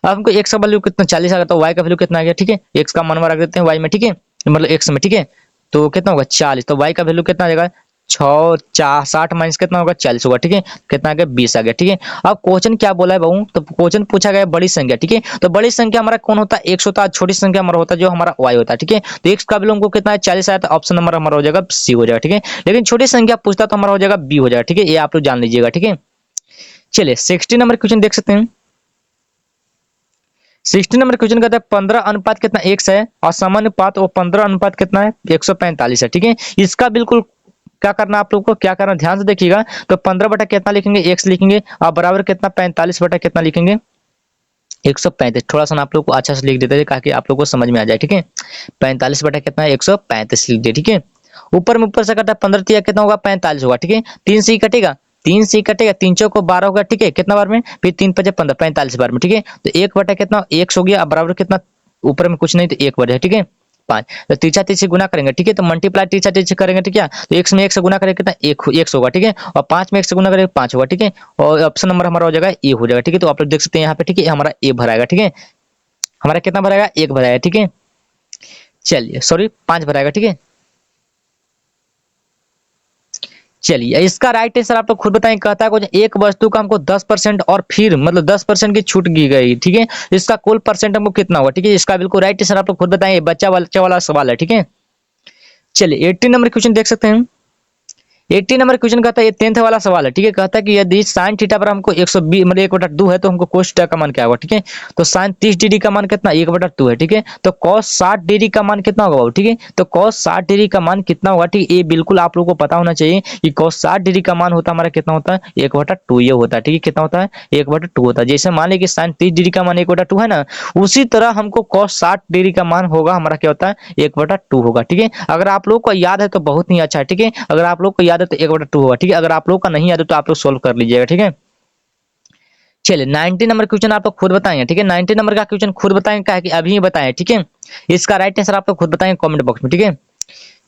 अब हमको x का वैल्यू कितना 40 आ गया, तो y का वैल्यू कितना आ गया, ठीक है। x का मान रख देते हैं y में, ठीक है, मतलब x में, ठीक है। तो कितना होगा 40, तो y का वैल्यू कितना आ जाएगा 6 4 60 माइनस कितना होगा 40 होगा, ठीक है। कितना आ गया 20 आ गया, ठीक है। अब क्वेश्चन क्या बोला है बाबू, तो क्वेश्चन पूछा गया है बड़ी संख्या, ठीक है। तो बड़ी संख्या हमारा कौन होता है, x होता है, छोटी संख्या हमारा होता है जो हमारा y होता है, ठीक है। तो x का वैल्यू हमको कितना है 40 आया, तो ऑप्शन नंबर हमारा हो जाएगा सी हो जाएगा, ठीक है। लेकिन छोटी संख्या पूछता तो हमारा हो जाएगा बी हो जाएगा, ठीक है। ये आप लोग जान लीजिएगा, ठीक है। चलिए 60 नंबर क्वेश्चन देख सकते हैं। 60 नंबर क्वेश्चन कहता है 15 अनुपात कितना x है और समानुपात वो 15 अनुपात कितना है 145 है, ठीक है। इसका बिल्कुल क्या करना आप लोग को, क्या करना ध्यान से देखिएगा। तो 15 बटा कितना लिखेंगे x लिखेंगे और बराबर कितना 45 बटा कितना लिखेंगे 135। थोड़ा सा आप लोग को अच्छा से लिख देते हैं ताकि आप लोग को समझ में आ जाए, ठीक है। 45 बटा कितना है 135 लिख दिया, ठीक है। ऊपर से कटा 15 तिया कितना होगा 45 होगा, ठीक है। 3 से ही कटेगा, 3 से ही कटेगा, 3 चौक को 12 होगा, ठीक है। कितना बार में, फिर 3 5 15 45 बार में, ठीक है। तो 1 बटा कितना x हो गया, अब बराबर कितना ऊपर में कुछ नहीं तो 1 बटा, ठीक है 5। तो तीसरा तीसरे गुना करेंगे, ठीक है। तो मल्टीप्लाई तीसरा तीसरे करेंगे, ठीक है। तो x में 1 से गुना करेंगे कितना 1 होगा, ठीक है। और 5 में 1 से गुना करेंगे 5 होगा, ठीक है। और ऑप्शन नंबर हमारा हो जाएगा ए हो जाएगा, ठीक है। तो आप लोग देख सकते हैं यहाँ पे, ठीक है। हमारा ए भराएगा, ठीक है। हमारा कितना भराएगा 1 भराएगा, ठीक है। चलिए सॉरी 5 भराएगा, ठीक है। चलिए इसका राइट आंसर आप लोग खुद बताएं। कहता है कुछ एक वस्तु का हमको 10% और फिर मतलब 10% की छूट दी गई, ठीक है। इसका कुल परसेंट हमको कितना होगा, ठीक है। इसका बिल्कुल राइट आंसर आप लोग खुद बताएं। बच्चा वाला सवाल है, ठीक है। चलिए 18 नंबर क्वेश्चन देख सकते हैं। 80 नंबर क्वेश्चन कहता है ये 10th वाला सवाल है, ठीक है। कहता है कि यदि sin थीटा पर हमको 120 मतलब 1/2 है तो हमको cos थीटा का मान क्या होगा, ठीक है। तो sin 30 डिग्री का मान कितना 1/2 है, ठीक है। तो cos 60 डिग्री का मान कितना होगा, ठीक है। तो cos 60 डिग्री का मान कितना होगा, ठीक है। ये बिल्कुल आप लोगों को पता होना चाहिए कि cos 60 डिग्री का मान होता है हमारा कितना होता है 1/2 ये होता है, ठीक है। कितना होता है 1/2 होता है। जैसे मान लीजिए कि sin 30 डिग्री का मान 1/2 है ना, उसी तरह हमको cos 60 डिग्री का मान होगा हमारा क्या होता है 1/2 होगा, ठीक है। अगर आप लोग को याद है तो बहुत ही अच्छा है, ठीक है। अगर आप लोग को याद है तो 1/2 होगा, ठीक है। अगर आप लोग का नहीं याद है तो आप लोग सोल्व कर लीजिएगा, ठीक है। चलिए 90 नंबर क्वेश्चन आप लोग खुद बताएंगे, ठीक है। 90 नंबर का क्वेश्चन खुद बताएंगे, क्या है कि अभी बताएं, ठीक है। इसका राइट आंसर आप लोग खुद बताएंगे कमेंट बॉक्स में, ठीक है।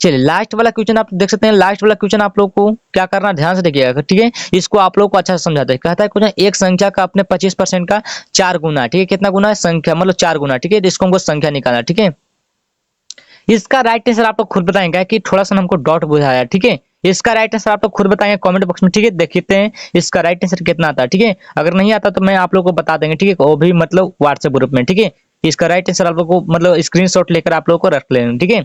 चलिए लास्ट वाला क्वेश्चन आप देख सकते हैं। लास्ट वाला क्वेश्चन आप लोग को क्या करना ध्यान से देखिएगा, ठीक है। इसको आप लोग को अच्छा से समझाते हैं। कहता है क्वेश्चन एक संख्या का अपने 25% का 4 गुना, ठीक है। कितना गुना है संख्या मतलब 4 गुना, ठीक है। तो इसको हमको संख्या निकालना, ठीक है। इसका राइट आंसर आप लोग खुद बताएंगे कि थोड़ा सा हमको डॉट बुझाया, ठीक है। इसका राइट आंसर आप लोग खुद बताएंगे कमेंट बॉक्स में, ठीक है। देखते हैं इसका राइट आंसर कितना आता है, ठीक है। अगर नहीं आता तो मैं आप लोग को बता देंगे, ठीक है। वो भी मतलब व्हाट्सएप ग्रुप में, ठीक है। इसका राइट आंसर आप लोग को मतलब स्क्रीनशॉट लेकर आप लोग को रख लेना, ठीक है।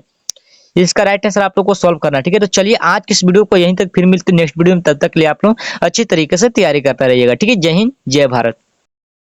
इसका राइट आंसर आप लोग को सॉल्व करना, ठीक है। तो चलिए आज की इस वीडियो को यहीं तक, फिर मिलते नेक्स्ट वीडियो में। तब तक के लिए आप लोग अच्छी तरीके से तैयारी करता रहिएगा, ठीक है। जय हिंद जय भारत।